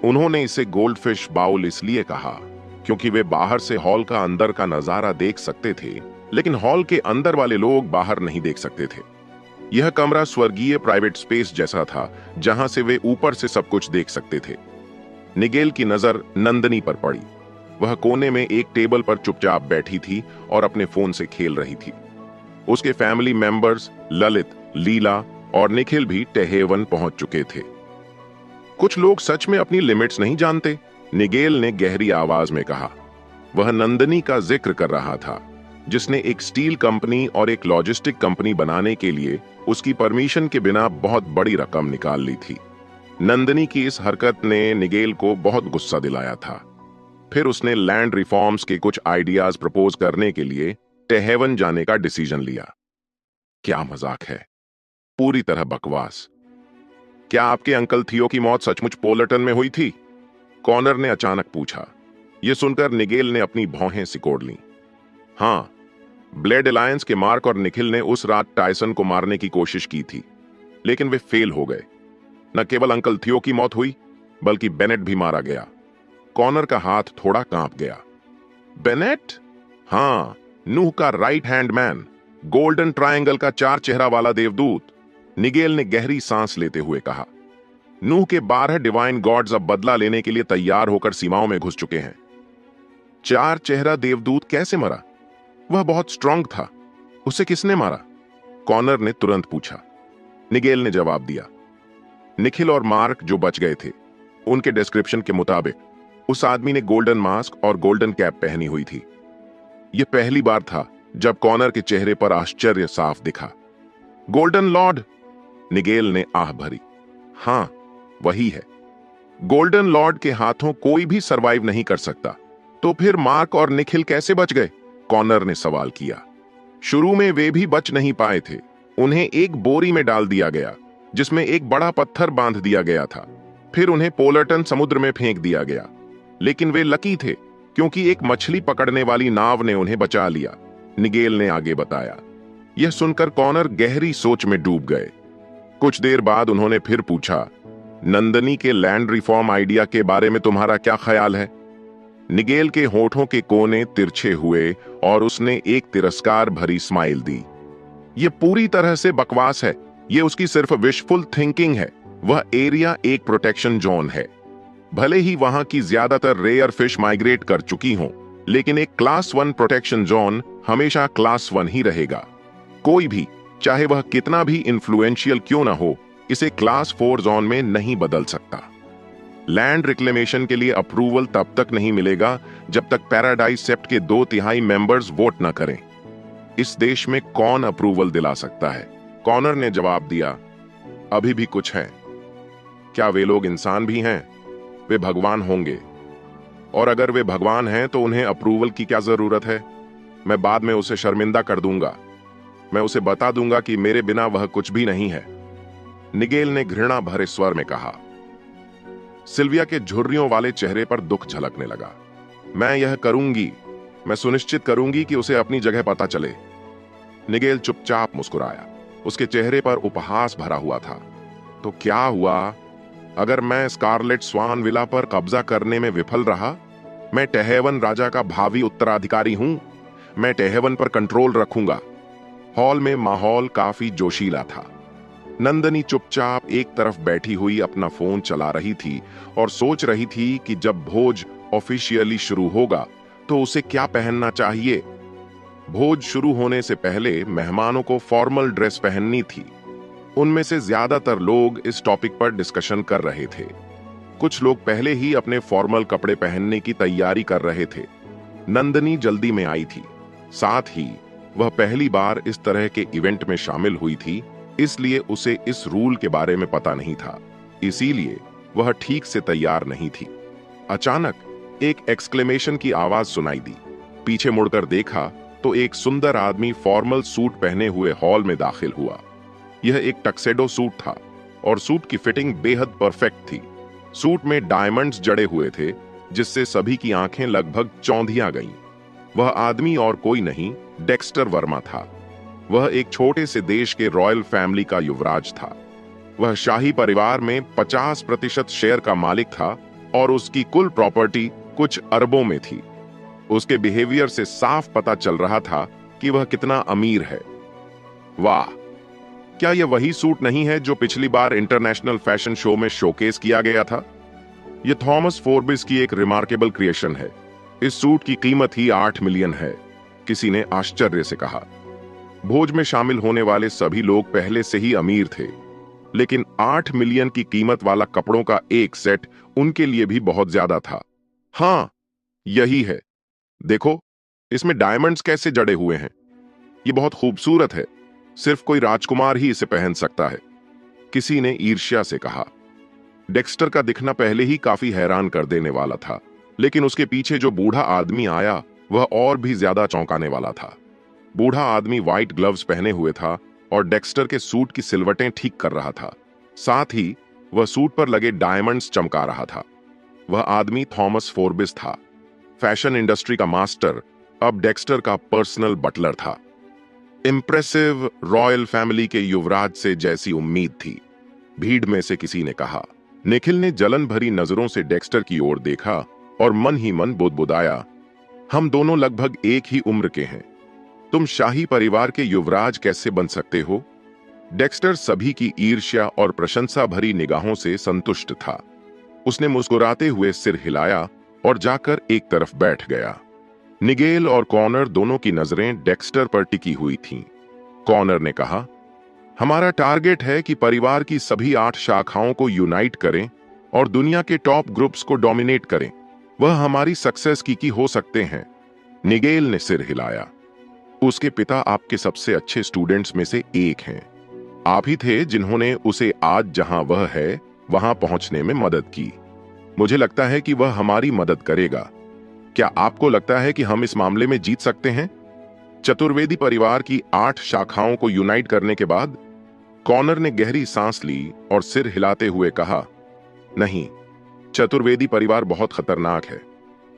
उन्होंने इसे गोल्ड फिश बाउल इसलिए कहा क्योंकि वे बाहर से हॉल का अंदर का नजारा देख सकते थे, लेकिन हॉल के अंदर वाले लोग बाहर नहीं देख सकते थे। यह कमरा स्वर्गीय प्राइवेट स्पेस जैसा था, जहां से वे ऊपर से सब कुछ देख सकते थे। निगेल की नजर नंदनी पर पड़ी। वह कोने में एक टेबल पर चुपचाप बैठी थी और अपने फोन से खेल रही थी। उसके फैमिली मेंबर्स ललित, लीला और निखिल भी टेहेवन पहुंच चुके थे। कुछ लोग सच में अपनी लिमिट्स नहीं जानते, निगेल ने गहरी आवाज में कहा। वह नंदनी का जिक्र कर रहा था, जिसने एक स्टील कंपनी और एक लॉजिस्टिक कंपनी बनाने के लिए उसकी परमिशन के बिना बहुत बड़ी रकम निकाल ली थी। नंदनी की इस हरकत ने निगेल को बहुत गुस्सा दिलाया था। फिर उसने लैंड रिफॉर्म्स के कुछ आइडियाज प्रपोज करने के लिए टेहेवन जाने का डिसीजन लिया। क्या मजाक है, पूरी तरह बकवास। क्या आपके अंकल थियो की मौत सचमुच पोलर्टन में हुई थी? कॉनर ने अचानक पूछा। यह सुनकर निगेल ने अपनी भौहें सिकोड़ लीं। हाँ, ब्लेड अलायंस के मार्क और निखिल ने उस रात टायसन को मारने की कोशिश की थी, लेकिन वे फेल हो गए। न केवल अंकल थियो की मौत हुई, बल्कि बेनेट भी मारा गया। कॉनर का हाथ थोड़ा कांप गया। बेनेट? हाँ, नूह का right hand man, golden triangle का 4 चेहरा वाला देवदूत, निगेल ने गहरी सांस लेते हुए कहा। नूह के 12 डिवाइन गॉड्स अब बदला लेने के लिए तैयार होकर सीमाओं में घुस चुके हैं। 4 चेहरा देवदूत कैसे मरा? वह बहुत स्ट्रांग था। उसे किसने मारा? कॉनर ने तुरंत पूछा। निगेल ने जवाब दिया। निखिल और मार्क जो बच गए थे, उनके डिस्क्रिप्शन के मुताबिक उस आदमी ने गोल्डन मास्क और गोल्डन कैप पहनी हुई थी। यह पहली बार था जब कॉनर के चेहरे पर आश्चर्य साफ दिखा। Golden Lord? निगेल ने आह भरी। हां, वही है। गोल्डन लॉर्ड के हाथों कोई भी सरवाइव नहीं कर सकता। तो फिर मार्क और निखिल कैसे बच गए? कॉनर ने सवाल किया। शुरू में वे भी बच नहीं पाए थे। उन्हें एक बोरी में डाल दिया गया, जिसमें एक बड़ा पत्थर बांध दिया गया था। फिर उन्हें पोलर्टन समुद्र में फेंक दिया गया। लेकिन वे लकी थे, क्योंकि एक मछली पकड़ने वाली नाव ने उन्हें बचा लिया, निगेल ने आगे बताया। यह सुनकर कॉनर गहरी सोच में डूब गए। कुछ देर बाद उन्होंने फिर पूछा, नंदनी के लैंड रिफॉर्म आइडिया के बारे में तुम्हारा क्या ख्याल है? निगेल के होठों के कोने तिरछे हुए और उसने एक तिरस्कार भरी स्माइल दी। यह पूरी तरह से बकवास है। यह उसकी सिर्फ विशफुल थिंकिंग है। वह एरिया एक प्रोटेक्शन जोन है। भले ही वहां की ज्यादातर रेयर फिश माइग्रेट कर चुकी हों, लेकिन एक क्लास 1 प्रोटेक्शन जोन हमेशा क्लास 1 ही रहेगा। कोई भी, चाहे वह कितना भी इन्फ्लुएंशियल क्यों ना हो, इसे क्लास 4 जोन में नहीं बदल सकता। लैंड रिक्लेमेशन के लिए अप्रूवल तब तक नहीं मिलेगा जब तक पैराडाइज सेप्ट के 2/3 मेंबर्स वोट न करें। इस देश में कौन अप्रूवल दिला सकता है? कॉनर ने जवाब दिया, अभी भी कुछ हैं। क्या वे लोग इंसान भी हैं? वे भगवान होंगे, और अगर वे भगवान हैं तो उन्हें अप्रूवल की क्या जरूरत है? मैं बाद में उसे शर्मिंदा कर दूंगा। मैं उसे बता दूंगा कि मेरे बिना वह कुछ भी नहीं है, निगेल ने घृणा भरे स्वर में कहा। सिल्विया के झुर्रियों वाले चेहरे पर दुख झलकने लगा। मैं यह करूंगी, मैं सुनिश्चित करूंगी कि उसे अपनी जगह पता चले। निगेल चुपचाप मुस्कुराया। उसके चेहरे पर उपहास भरा हुआ था। तो क्या हुआ अगर मैं स्कारलेट स्वान विला पर कब्जा करने में विफल रहा? मैं टेहेवन राजा का भावी उत्तराधिकारी हूं। मैं टेहेवन पर कंट्रोल रखूंगा। हॉल में माहौल काफी जोशीला था। नंदनी चुपचाप एक तरफ बैठी हुई अपना फोन चला रही थी और सोच रही थी कि जब भोज ऑफिशियली शुरू होगा तो उसे क्या पहनना चाहिए। भोज शुरू होने से पहले मेहमानों को फॉर्मल ड्रेस पहननी थी। उनमें से ज्यादातर लोग इस टॉपिक पर डिस्कशन कर रहे थे। कुछ लोग पहले ही अपने फॉर्मल कपड़े पहनने की तैयारी कर रहे थे। नंदनी जल्दी में आई थी। साथ ही वह पहली बार इस तरह के इवेंट में शामिल हुई थी, इसलिए उसे इस रूल के बारे में पता नहीं था। इसीलिए वह ठीक से तैयार नहीं थी। अचानक एक एक्सक्लेमेशन की आवाज सुनाई दी। पीछे मुड़कर देखा तो एक सुंदर आदमी फॉर्मल सूट पहने हुए हॉल में दाखिल हुआ। यह एक टक्सेडो सूट था और सूट की फिटिंग बेहद परफेक्ट थी। सूट में डायमंड्स जड़े हुए थे, जिससे सभी की आंखें लगभग चौंधिया गईं। वह आदमी और कोई नहीं, डेक्स्टर वर्मा था। वह एक छोटे से देश के रॉयल फैमिली का युवराज था। वह शाही परिवार में 50% शेयर का मालिक था और उसकी कुल प्रॉपर्टी कुछ अरबों में थी। उसके बिहेवियर से साफ पता चल रहा था कि वह कितना अमीर है। वाह, क्या यह वही सूट नहीं है जो पिछली बार इंटरनेशनल फैशन शो में शोकेस किया गया था? यह थॉमस फोर्बिस की एक रिमार्केबल क्रिएशन है। इस सूट की कीमत ही 8 मिलियन है, किसी ने आश्चर्य से कहा। भोज में शामिल होने वाले सभी लोग पहले से ही अमीर थे, लेकिन 8 मिलियन की कीमत वाला कपड़ों का एक सेट उनके लिए भी बहुत ज्यादा था। हाँ, यही है। देखो, इसमें डायमंड्स कैसे जड़े हुए हैं। ये बहुत खूबसूरत है। सिर्फ कोई राजकुमार ही इसे पहन सकता है, किसी ने ईर्ष्या से कहा। डेक्स्टर का दिखना पहले ही काफी हैरान कर देने वाला था, लेकिन उसके पीछे जो बूढ़ा आदमी आया वह और भी ज्यादा चौंकाने वाला था। बूढ़ा आदमी व्हाइट ग्लव्स पहने हुए था और डेक्स्टर के सूट की सिलवटें ठीक कर रहा था। साथ ही वह सूट पर लगे डायमंड्स चमका रहा था। वह आदमी थॉमस फोर्बिस था, फैशन इंडस्ट्री का मास्टर, अब डेक्स्टर का पर्सनल बटलर था। इंप्रेसिव रॉयल फैमिली के युवराज से जैसी उम्मीद थी, भीड़ में से किसी ने कहा। निखिल ने जलन भरी नजरों से डेक्स्टर की ओर देखा और मन ही मन बुदबुदाया, हम दोनों लगभग एक ही उम्र के हैं। तुम शाही परिवार के युवराज कैसे बन सकते हो? डेक्स्टर सभी की ईर्ष्या और प्रशंसा भरी निगाहों से संतुष्ट था। उसने मुस्कुराते हुए सिर हिलाया और जाकर एक तरफ बैठ गया। निगेल और कॉनर दोनों की नजरें डेक्स्टर पर टिकी हुई थीं। कॉनर ने कहा, हमारा टारगेट है कि परिवार की सभी 8 शाखाओं को यूनाइट करें और दुनिया के टॉप ग्रुप्स को डोमिनेट करें। वह हमारी सक्सेस की हो सकते हैं। निगेल ने सिर हिलाया। उसके पिता आपके सबसे अच्छे स्टूडेंट्स में से एक हैं। आप ही थे जिन्होंने उसे आज जहां वह है वहां पहुंचने में मदद की। मुझे लगता है कि वह हमारी मदद करेगा। क्या आपको लगता है कि हम इस मामले में जीत सकते हैं? चतुर्वेदी परिवार की 8 शाखाओं को यूनाइट करने के बाद कॉनर ने गहरी सांस ली और सिर हिलाते हुए कहा, नहीं, चतुर्वेदी परिवार बहुत खतरनाक है।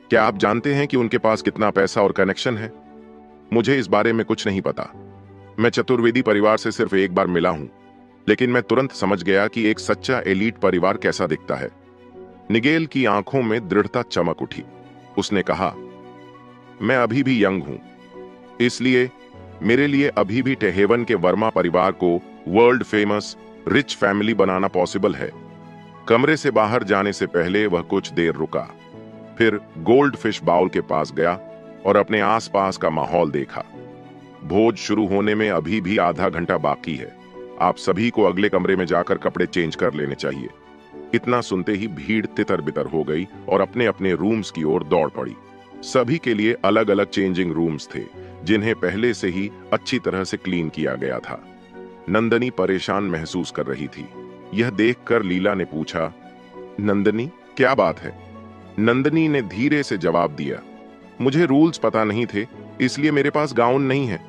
क्या आप जानते हैं कि उनके पास कितना पैसा और कनेक्शन है? मुझे इस बारे में कुछ नहीं पता। मैं चतुर्वेदी परिवार से सिर्फ एक बार मिला हूं, लेकिन मैं तुरंत समझ गया कि एक सच्चा एलीट परिवार कैसा दिखता है। निगेल की आंखों में दृढ़ता चमक उठी। उसने कहा, मैं अभी भी यंग हूं, इसलिए मेरे लिए अभी भी टेहेवन के वर्मा परिवार को वर्ल्ड फेमस रिच फैमिली बनाना पॉसिबल है। कमरे से बाहर जाने से पहले वह कुछ देर रुका, फिर गोल्ड फिश बाउल के पास गया और अपने आसपास का माहौल देखा। भोज शुरू होने में अभी भी आधा घंटा बाकी है। आप सभी को अगले कमरे में जाकर कपड़े चेंज कर लेने चाहिए। इतना सुनते ही भीड़ तितर बितर हो गई और अपने अपने रूम्स की ओर दौड़ पड़ी। सभी के लिए अलग अलग चेंजिंग रूम्स थे, जिन्हें पहले से ही अच्छी तरह से क्लीन किया गया था। नंदनी परेशान महसूस कर रही थी। यह देखकर लीला ने पूछा, नंदनी क्या बात है? नंदनी ने धीरे से जवाब दिया, मुझे रूल्स पता नहीं थे, इसलिए मेरे पास गाउन नहीं है।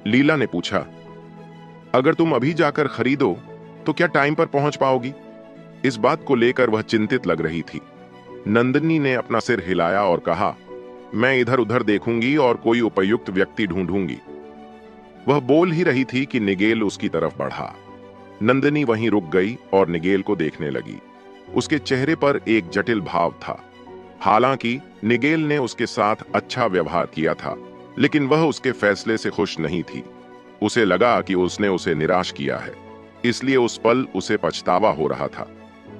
लीला ने पूछा, अगर तुम अभी जाकर खरीदो तो क्या टाइम पर पहुंच पाओगी? इस बात को लेकर वह चिंतित लग रही थी। नंदनी ने अपना सिर हिलाया और कहा, मैं इधर उधर देखूंगी और कोई उपयुक्त व्यक्ति ढूंढूंगी। वह बोल ही रही थी कि निगेल उसकी तरफ बढ़ा। नंदनी वहीं रुक गई और निगेल को देखने लगी। उसके चेहरे पर एक जटिल भाव था। हालांकि निगेल ने उसके साथ अच्छा व्यवहार किया था, लेकिन वह उसके फैसले से खुश नहीं थी। उसे लगा कि उसने उसे निराश किया है, इसलिए उस पल उसे पछतावा हो रहा था।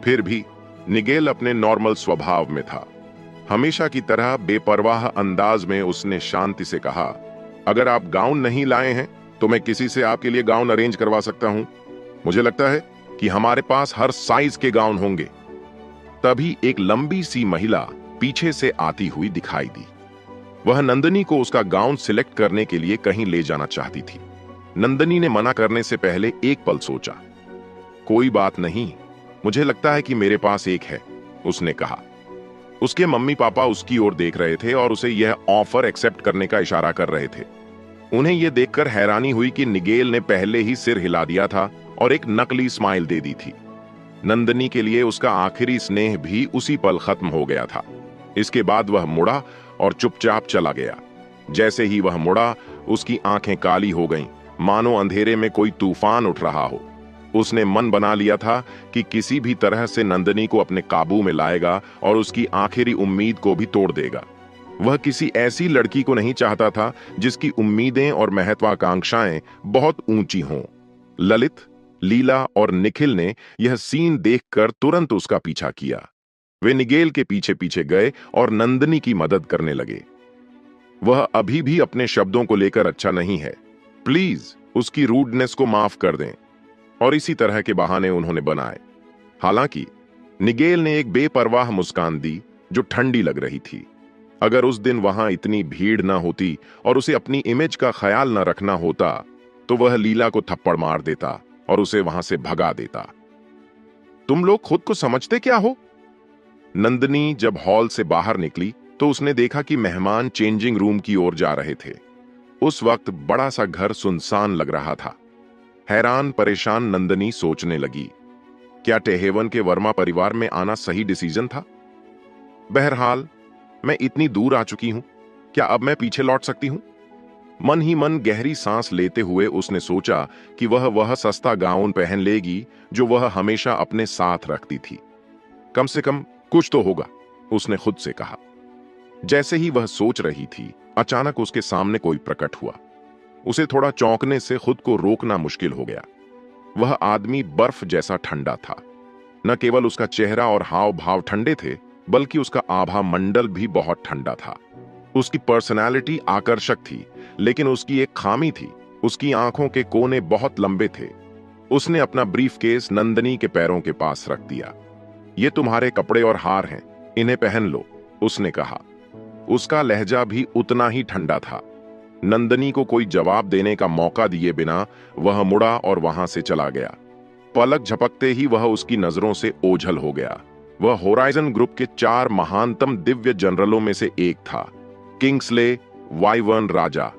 फिर भी निगेल अपने नॉर्मल स्वभाव में था। हमेशा की तरह बेपरवाह अंदाज में उसने शांति से कहा, अगर आप गाउन नहीं लाए हैं तो मैं किसी से आपके लिए गाउन अरेंज करवा सकता हूं। मुझे लगता है कि हमारे पास हर साइज के गाउन होंगे। तभी एक लंबी सी महिला पीछे से आती हुई दिखाई दी। वह नंदनी को उसका गाउन सिलेक्ट करने के लिए कहीं ले जाना चाहती थी। नंदनी ने मना करने से पहले एक पल सोचा। कोई बात नहीं, मुझे लगता है कि मेरे पास एक है, उसने कहा। उसके मम्मी पापा उसकी ओर देख रहे थे और उसे यह ऑफर एक्सेप्ट करने का इशारा कर रहे थे। उन्हें यह देखकर हैरानी हुई कि निगेल ने पहले ही सिर हिला दिया था और एक नकली स्माइल दे दी थी। नंदनी के लिए उसका आखिरी स्नेह भी उसी पल खत्म हो गया था। इसके बाद वह मुड़ा और चुपचाप चला गया। जैसे ही वह मुड़ा, उसकी आंखें काली हो गईं, मानो अंधेरे में कोई तूफान उठ रहा हो। उसने मन बना लिया था कि किसी भी तरह से नंदनी को अपने काबू में लाएगा और उसकी आखिरी उम्मीद को भी तोड़ देगा। वह किसी ऐसी लड़की को नहीं चाहता था जिसकी उम्मीदें और महत्वाकांक्षाएं बहुत ऊंची हों। ललित, लीला और निखिल ने यह सीन देखकर तुरंत उसका पीछा किया। वे निगेल के पीछे पीछे गए और नंदनी की मदद करने लगे। वह अभी भी अपने शब्दों को लेकर अच्छा नहीं है, प्लीज उसकी रूडनेस को माफ कर दें। और इसी तरह के बहाने उन्होंने बनाए। हालांकि निगेल ने एक बेपरवाह मुस्कान दी जो ठंडी लग रही थी। अगर उस दिन वहां इतनी भीड़ ना होती और उसे अपनी इमेज का ख्याल न रखना होता तो वह लीला को थप्पड़ मार देता और उसे वहां से भगा देता। तुम लोग खुद को समझते क्या हो? नंदनी जब हॉल से बाहर निकली तो उसने देखा कि मेहमान चेंजिंग रूम की ओर जा रहे थे। उस वक्त बड़ा सा घर सुनसान लग रहा था। हैरान परेशान नंदनी सोचने लगी, क्या टेहेवन के वर्मा परिवार में आना सही डिसीजन था? बहरहाल मैं इतनी दूर आ चुकी हूं, क्या अब मैं पीछे लौट सकती हूं? मन ही मन गहरी सांस लेते हुए उसने सोचा कि वह सस्ता गाउन पहन लेगी जो वह हमेशा अपने साथ रखती थी। कम से कम कुछ तो होगा, उसने खुद से कहा। जैसे ही वह सोच रही थी, अचानक उसके सामने कोई प्रकट हुआ। उसे थोड़ा चौंकने से खुद को रोकना मुश्किल हो गया। वह आदमी बर्फ जैसा ठंडा था। न केवल उसका चेहरा और हाव भाव ठंडे थे, बल्कि उसका आभा मंडल भी बहुत ठंडा था। उसकी पर्सनालिटी आकर्षक थी, लेकिन उसकी एक खामी थी, उसकी आंखों के कोने बहुत लंबे थे। उसने अपना ब्रीफकेस नंदनी के पैरों के पास रख दिया। ये तुम्हारे कपड़े और हार हैं, इन्हें पहन लो, उसने कहा। उसका लहजा भी उतना ही ठंडा था। नंदनी को कोई जवाब देने का मौका दिए बिना वह मुड़ा और वहां से चला गया। पलक झपकते ही वह उसकी नजरों से ओझल हो गया। वह होराइजन ग्रुप के 4 महानतम दिव्य जनरलों में से एक था, किंग्सले वाइवर्न राजा।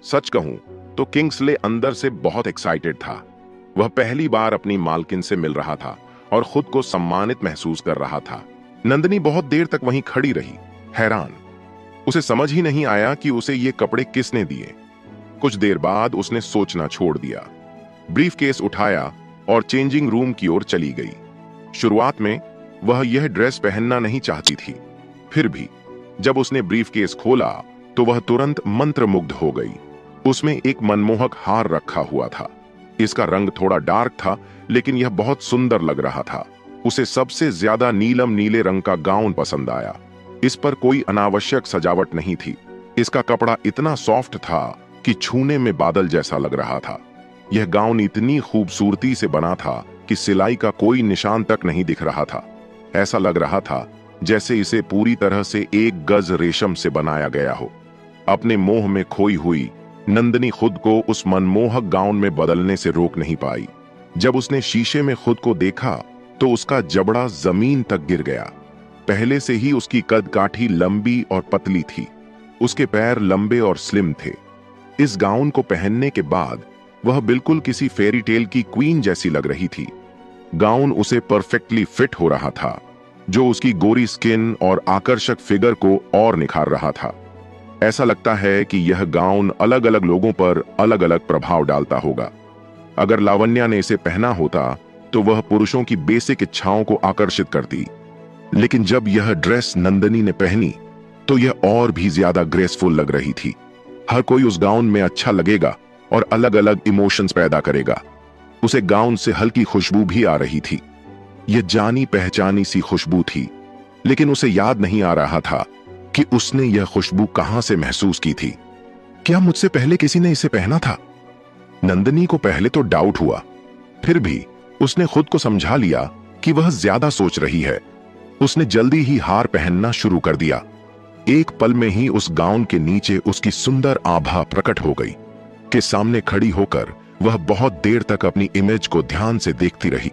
सच कहूं तो किंग्सले अंदर से बहुत एक्साइटेड था। वह पहली बार अपनी मालकिन से मिल रहा था और खुद को सम्मानित महसूस कर रहा था। नंदनी बहुत देर तक वहीं खड़ी रही, हैरान। उसे समझ ही नहीं आया कि उसे ये कपड़े किसने दिए। कुछ देर बाद उसने सोचना छोड़ दिया, ब्रीफकेस उठाया और चेंजिंग रूम की ओर चली गई। शुरुआत में वह यह ड्रेस पहनना नहीं चाहती थी, फिर भी जब उसने ब्रीफकेस खोला तो वह तुरंत मंत्रमुग्ध हो गई। उसमें एक मनमोहक हार रखा हुआ था। इसका रंग थोड़ा डार्क था, लेकिन यह बहुत सुंदर लग रहा था। उसे सबसे ज्यादा नीलम नीले रंग का गाउन पसंद आया। इस पर कोई अनावश्यक सजावट नहीं थी। इसका कपड़ा इतना सॉफ्ट था कि छूने में बादल जैसा लग रहा था। यह गाउन इतनी खूबसूरती से बना था कि सिलाई का कोई निशान तक नहीं दिख रहा था। ऐसा लग रहा था जैसे इसे पूरी तरह से 1 गज रेशम से बनाया गया हो। अपने मोह में खोई हुई नंदनी खुद को उस मनमोहक गाउन में बदलने से रोक नहीं पाई। जब उसने शीशे में खुद को देखा तो उसका जबड़ा जमीन तक गिर गया। पहले से ही उसकी कदकाठी लंबी और पतली थी, उसके पैर लंबे और स्लिम थे। इस गाउन को पहनने के बाद वह बिल्कुल किसी फेरी टेल की क्वीन जैसी लग रही थी। गाउन उसे परफेक्टली फिट हो रहा था, जो उसकी गोरी स्किन और आकर्षक फिगर को और निखार रहा था। ऐसा लगता है कि यह गाउन अलग अलग लोगों पर अलग अलग प्रभाव डालता होगा। अगर लावण्या ने इसे पहना होता तो वह पुरुषों की बेसिक इच्छाओं को आकर्षित करती, लेकिन जब यह ड्रेस नंदनी ने पहनी तो यह और भी ज्यादा ग्रेसफुल लग रही थी। हर कोई उस गाउन में अच्छा लगेगा और अलग अलग इमोशंस पैदा करेगा। उसे गाउन से हल्की खुशबू भी आ रही थी। यह जानी पहचानी सी खुशबू थी, लेकिन उसे याद नहीं आ रहा था कि उसने यह खुशबू कहां से महसूस की थी। क्या मुझसे पहले किसी ने इसे पहना था? नंदनी को पहले तो डाउट हुआ, फिर भी उसने खुद को समझा लिया कि वह ज्यादा सोच रही है। उसने जल्दी ही हार पहनना शुरू कर दिया। एक पल में ही उस गाउन के नीचे उसकी सुंदर आभा प्रकट हो गई कि सामने खड़ी होकर वह बहुत देर तक अपनी इमेज को ध्यान से देखती रही।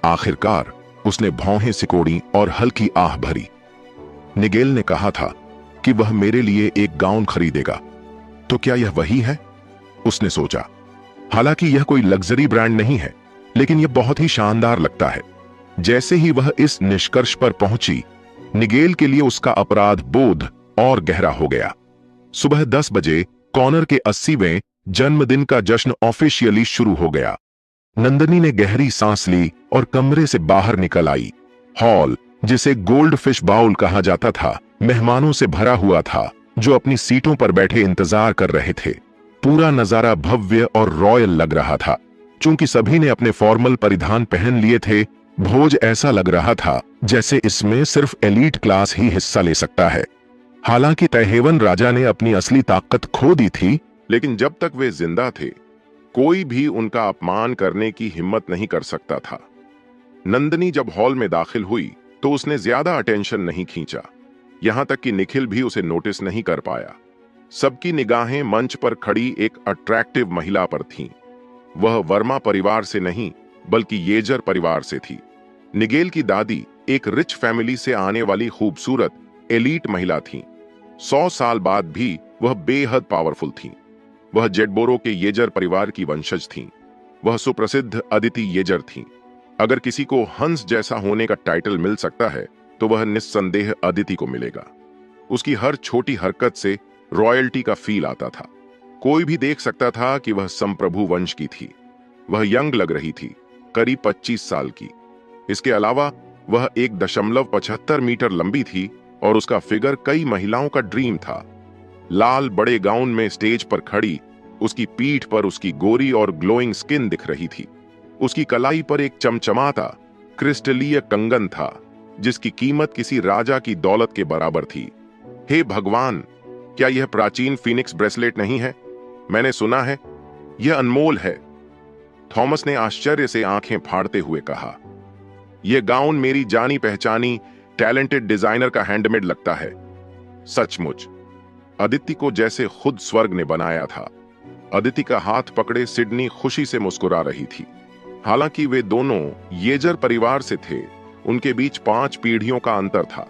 आखिरकार उसने भौहें सिकोड़ी और हल्की आह भरी। निगेल ने कहा था कि वह मेरे लिए एक गाउन खरीदेगा, तो क्या यह वही है? उसने सोचा। हालांकि यह कोई लग्जरी ब्रांड नहीं है, लेकिन यह बहुत ही शानदार लगता है। जैसे ही वह इस निष्कर्ष पर पहुंची, निगेल के लिए उसका अपराध बोध और गहरा हो गया। सुबह 10 बजे कॉनर के 80वें जन्मदिन का जश्न ऑफिशियली शुरू हो गया। नंदनी ने गहरी सांस ली और कमरे से बाहर निकल आई। हॉल, जिसे गोल्ड फिश बाउल कहा जाता था, मेहमानों से भरा हुआ था जो अपनी सीटों पर बैठे इंतजार कर रहे थे। पूरा नजारा भव्य और रॉयल लग रहा था। चूंकि सभी ने अपने फॉर्मल परिधान पहन लिए थे, भोज ऐसा लग रहा था जैसे इसमें सिर्फ एलीट क्लास ही हिस्सा ले सकता है। हालांकि तैहेवन राजा ने अपनी असली ताकत खो दी थी, लेकिन जब तक वे जिंदा थे कोई भी उनका अपमान करने की हिम्मत नहीं कर सकता था। नंदनी जब हॉल में दाखिल हुई तो उसने ज्यादा अटेंशन नहीं खींचा, यहां तक कि निखिल भी उसे नोटिस नहीं कर पाया। सबकी निगाहें मंच पर खड़ी एक अट्रैक्टिव महिला पर थीं। वह वर्मा परिवार से नहीं बल्कि येजर परिवार से थी। निगेल की दादी एक रिच फैमिली से आने वाली खूबसूरत एलीट महिला थीं। 100 साल बाद भी वह बेहद पावरफुल थीं। वह जेडबोरो के येजर परिवार की वंशज थीं। वह सुप्रसिद्ध अदिति येजर थीं। अगर किसी को हंस जैसा होने का टाइटल मिल सकता है तो वह निस्संदेह अदिति को मिलेगा। उसकी हर छोटी हरकत से रॉयल्टी का फील आता था। कोई भी देख सकता था कि वह संप्रभु वंश की थी। वह यंग लग रही थी, करीब 25 साल की। इसके अलावा वह 1.75 मीटर लंबी थी और उसका फिगर कई महिलाओं का ड्रीम था। लाल बड़े गाउन में स्टेज पर खड़ी उसकी पीठ पर उसकी गोरी और ग्लोइंग स्किन दिख रही थी। उसकी कलाई पर एक चमचमाता क्रिस्टलीय कंगन था जिसकी कीमत किसी राजा की दौलत के बराबर थी। हे भगवान, क्या यह प्राचीन फीनिक्स ब्रेसलेट नहीं है? मैंने सुना है यह अनमोल है। थॉमस ने आश्चर्य से आंखें फाड़ते हुए कहा। यह गाउन मेरी जानी पहचानी टैलेंटेड डिजाइनर का हैंडमेड लगता है। सचमुच, अदिति को जैसे खुद स्वर्ग ने बनाया था। अदिति का हाथ पकड़े सिडनी खुशी से मुस्कुरा रही थी। हालांकि वे दोनों येजर परिवार से थे, उनके बीच 5 पीढ़ियों का अंतर था।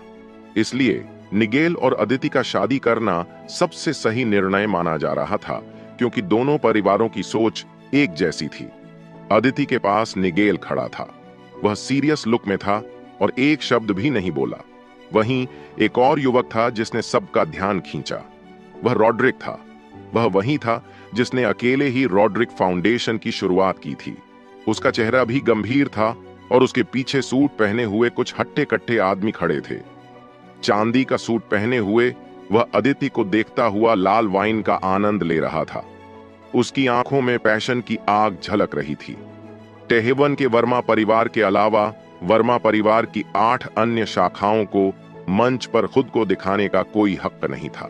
इसलिए निगेल और अदिति का शादी करना सबसे सही निर्णय माना जा रहा था, क्योंकि दोनों परिवारों की सोच एक जैसी थी। अदिति के पास निगेल खड़ा था। वह सीरियस लुक में था और एक शब्द भी नहीं बोला। वहीं एक और युवक था जिसने सबका ध्यान खींचा। वह रॉड्रिक था। वह वही था जिसने अकेले ही रॉड्रिक फाउंडेशन की शुरुआत की थी। उसका चेहरा भी गंभीर था और उसके पीछे सूट पहने हुए कुछ हट्टे कट्टे आदमी खड़े थे। चांदी का सूट पहने हुए वह अदिति को देखता हुआ लाल वाइन का आनंद ले रहा था। उसकी आंखों में पैशन की आग झलक रही थी। टेहेवन के वर्मा परिवार के अलावा वर्मा परिवार की 8 अन्य शाखाओं को मंच पर खुद को दिखाने का कोई हक नहीं था।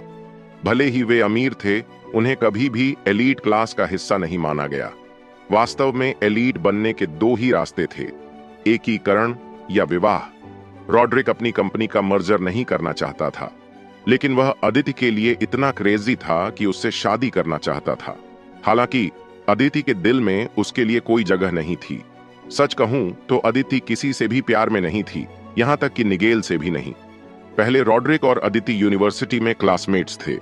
भले ही वे अमीर थे, उन्हें कभी भी एलीट क्लास का हिस्सा नहीं माना गया। वास्तव में एलीट बनने के 2 ही रास्ते थे, एकीकरण या विवाह। रॉड्रिक अपनी कंपनी का मर्जर नहीं करना चाहता था, लेकिन वह अदिति के लिए इतना क्रेजी था कि उससे शादी करना चाहता था। हालांकि अदिति के दिल में उसके लिए कोई जगह नहीं थी। सच कहूं तो अदिति किसी से भी प्यार में नहीं थी, यहां तक कि निगेल से भी नहीं। पहले रॉड्रिक और अदिति यूनिवर्सिटी में क्लासमेट्स थे।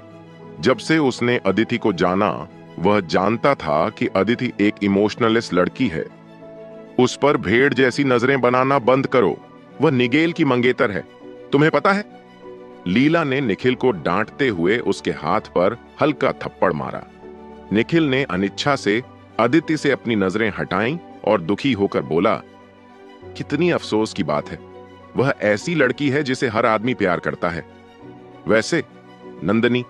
जब से उसने अदिति को जाना, वह जानता था कि अदिति एक इमोशनलिस्ट लड़की है। उस पर भेड़ जैसी नजरें बनाना बंद करो, वह निगेल की मंगेतर है, तुम्हें पता है? लीला ने निखिल को डांटते हुए उसके हाथ पर हल्का थप्पड़ मारा। निखिल ने अनिच्छा से अदिति से अपनी नजरें हटाईं और दुखी होकर बोला, कितनी अफसोस की बात है, वह ऐसी लड़की है जिसे हर आदमी प्यार करता है। वैसे नंदनी,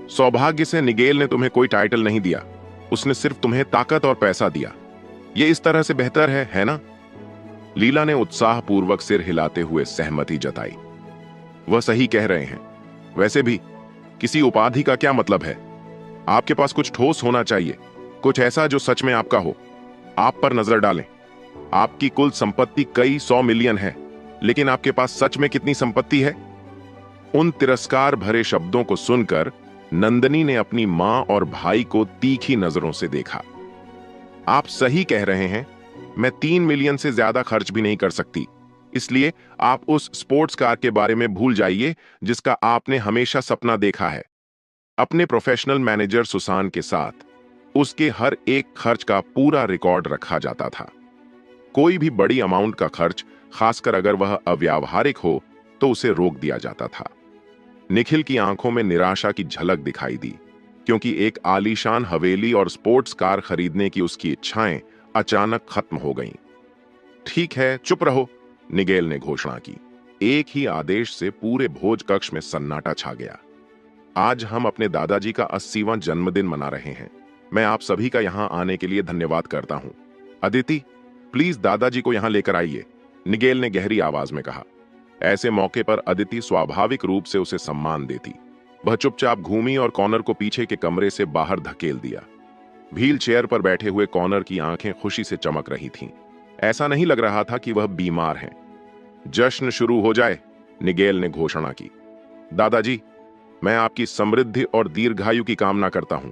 सौभाग्य से निगेल ने तुम्हें कोई टाइटल नहीं दिया, उसने सिर्फ तुम्हें ताकत और पैसा दिया। यह इस तरह से बेहतर है ना? लीला ने उत्साहपूर्वक सिर हिलाते हुए सहमति जताई। वह सही कह रहे हैं। वैसे भी किसी उपाधि का क्या मतलब है? आपके पास कुछ ठोस होना चाहिए, कुछ ऐसा जो सच में आपका हो। आप पर नजर डालें, आपकी कुल संपत्ति कई 100 मिलियन है, लेकिन आपके पास सच में कितनी संपत्ति है? उन तिरस्कार भरे शब्दों को सुनकर नंदनी ने अपनी मां और भाई को तीखी नजरों से देखा। आप सही कह रहे हैं, मैं 3 मिलियन से ज्यादा खर्च भी नहीं कर सकती, इसलिए आप उस स्पोर्ट्स कार के बारे में भूल जाइए जिसका आपने हमेशा सपना देखा है। अपने प्रोफेशनल मैनेजर सुसान के साथ उसके हर एक खर्च का पूरा रिकॉर्ड रखा जाता था। कोई भी बड़ी अमाउंट का खर्च, खासकर अगर वह अव्यावहारिक हो, तो उसे रोक दिया जाता था। निखिल की आंखों में निराशा की झलक दिखाई दी, क्योंकि एक आलीशान हवेली और स्पोर्ट्स कार खरीदने की उसकी इच्छाएं अचानक खत्म हो गईं। ठीक है, चुप रहो, निगेल ने घोषणा की। एक ही आदेश से पूरे भोज कक्ष में सन्नाटा छा गया। आज हम अपने दादाजी का 80वां जन्मदिन मना रहे हैं। मैं आप सभी का यहां आने के लिए धन्यवाद करता हूं। अदिति, प्लीज दादाजी को यहां लेकर आइए, निगेल ने गहरी आवाज में कहा। ऐसे मौके पर अदिति स्वाभाविक रूप से उसे सम्मान देती। वह चुपचाप घूमी और कॉर्नर को पीछे के कमरे से बाहर धकेल दिया। व्हील चेयर पर बैठे हुए कॉर्नर की आंखें खुशी से चमक रही थीं। ऐसा नहीं लग रहा था कि वह बीमार हैं। जश्न शुरू हो जाए, निगेल ने घोषणा की। दादाजी, मैं आपकी समृद्धि और दीर्घायु की कामना करता हूं।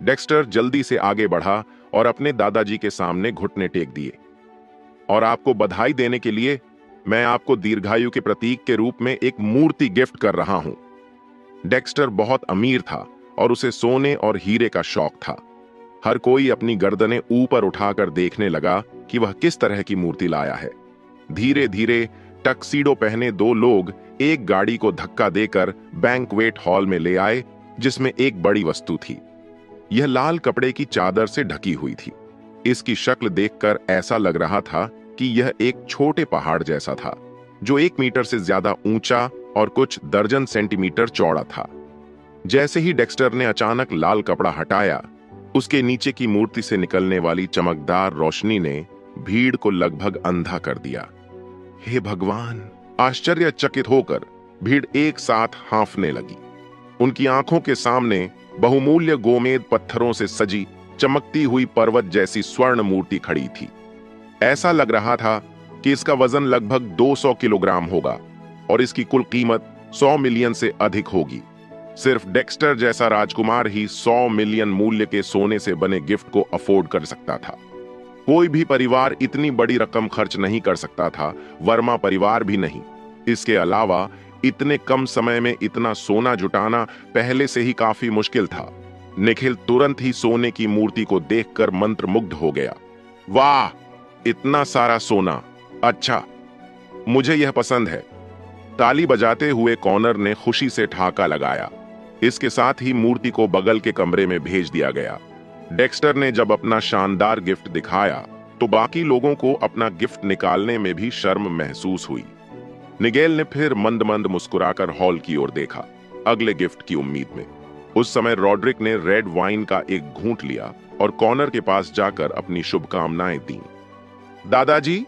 डेक्स्टर जल्दी से आगे बढ़ा और अपने दादाजी के सामने घुटने टेक दिए। और आपको बधाई देने के लिए मैं आपको दीर्घायु के प्रतीक के रूप में एक मूर्ति गिफ्ट कर रहा हूं। डेक्स्टर बहुत अमीर था और उसे सोने और हीरे का शौक था। हर कोई अपनी गर्दनें ऊपर उठाकर देखने लगा कि वह किस तरह की मूर्ति लाया है। धीरे धीरे टक्सीडो पहने 2 लोग एक गाड़ी को धक्का देकर बैंक्वेट हॉल में ले आए, जिसमें एक बड़ी वस्तु थी। यह लाल कपड़े की चादर से ढकी हुई थी। इसकी शक्ल देखकर ऐसा लग रहा था कि यह एक छोटे पहाड़ जैसा था, जो 1 मीटर से ज्यादा ऊंचा और कुछ दर्जन सेंटीमीटर चौड़ा था। जैसे ही डेक्स्टर ने अचानक लाल कपड़ा हटाया, उसके नीचे की मूर्ति से निकलने वाली चमकदार रोशनी ने भीड़ को लगभग अंधा कर दिया। हे भगवान! आश्चर्यचकित होकर भीड़ एक साथ हांफने लगी। उनकी आंखों के सामने बहुमूल्य गोमेद पत्थरों से सजी चमकती हुई पर्वत जैसी स्वर्ण मूर्ति खड़ी थी। ऐसा लग रहा था कि इसका वजन लगभग 200 किलोग्राम होगा और इसकी कुल कीमत 100 मिलियन से अधिक होगी। सिर्फ डेक्स्टर जैसा राजकुमार ही 100 मिलियन मूल्य के सोने से बने गिफ्ट को अफोर्ड कर सकता था। कोई भी परिवार इतनी बड़ी रकम खर्च नहीं कर सकता था, वर्मा परिवार भी नहीं। इसके अलावा इतने कम समय में इतना सोना जुटाना पहले से ही काफी मुश्किल था। निखिल तुरंत ही सोने की मूर्ति को देखकर मंत्रमुग्ध हो गया। वाह, इतना सारा सोना! अच्छा, मुझे यह पसंद है। ताली बजाते हुए कॉर्नर ने खुशी से ठहाका लगाया। इसके साथ ही मूर्ति को बगल के कमरे में भेज दिया गया। डेक्स्टर ने जब अपना शानदार गिफ्ट दिखाया तो बाकी लोगों को अपना गिफ्ट निकालने में भी शर्म महसूस हुई। निगेल ने फिर मंद मंद मुस्कुराकर हॉल की ओर देखा, अगले गिफ्ट की उम्मीद में। उस समय रॉड्रिक ने रेड वाइन का एक घूंट लिया और कॉर्नर के पास जाकर अपनी शुभकामनाएं दी। दादाजी,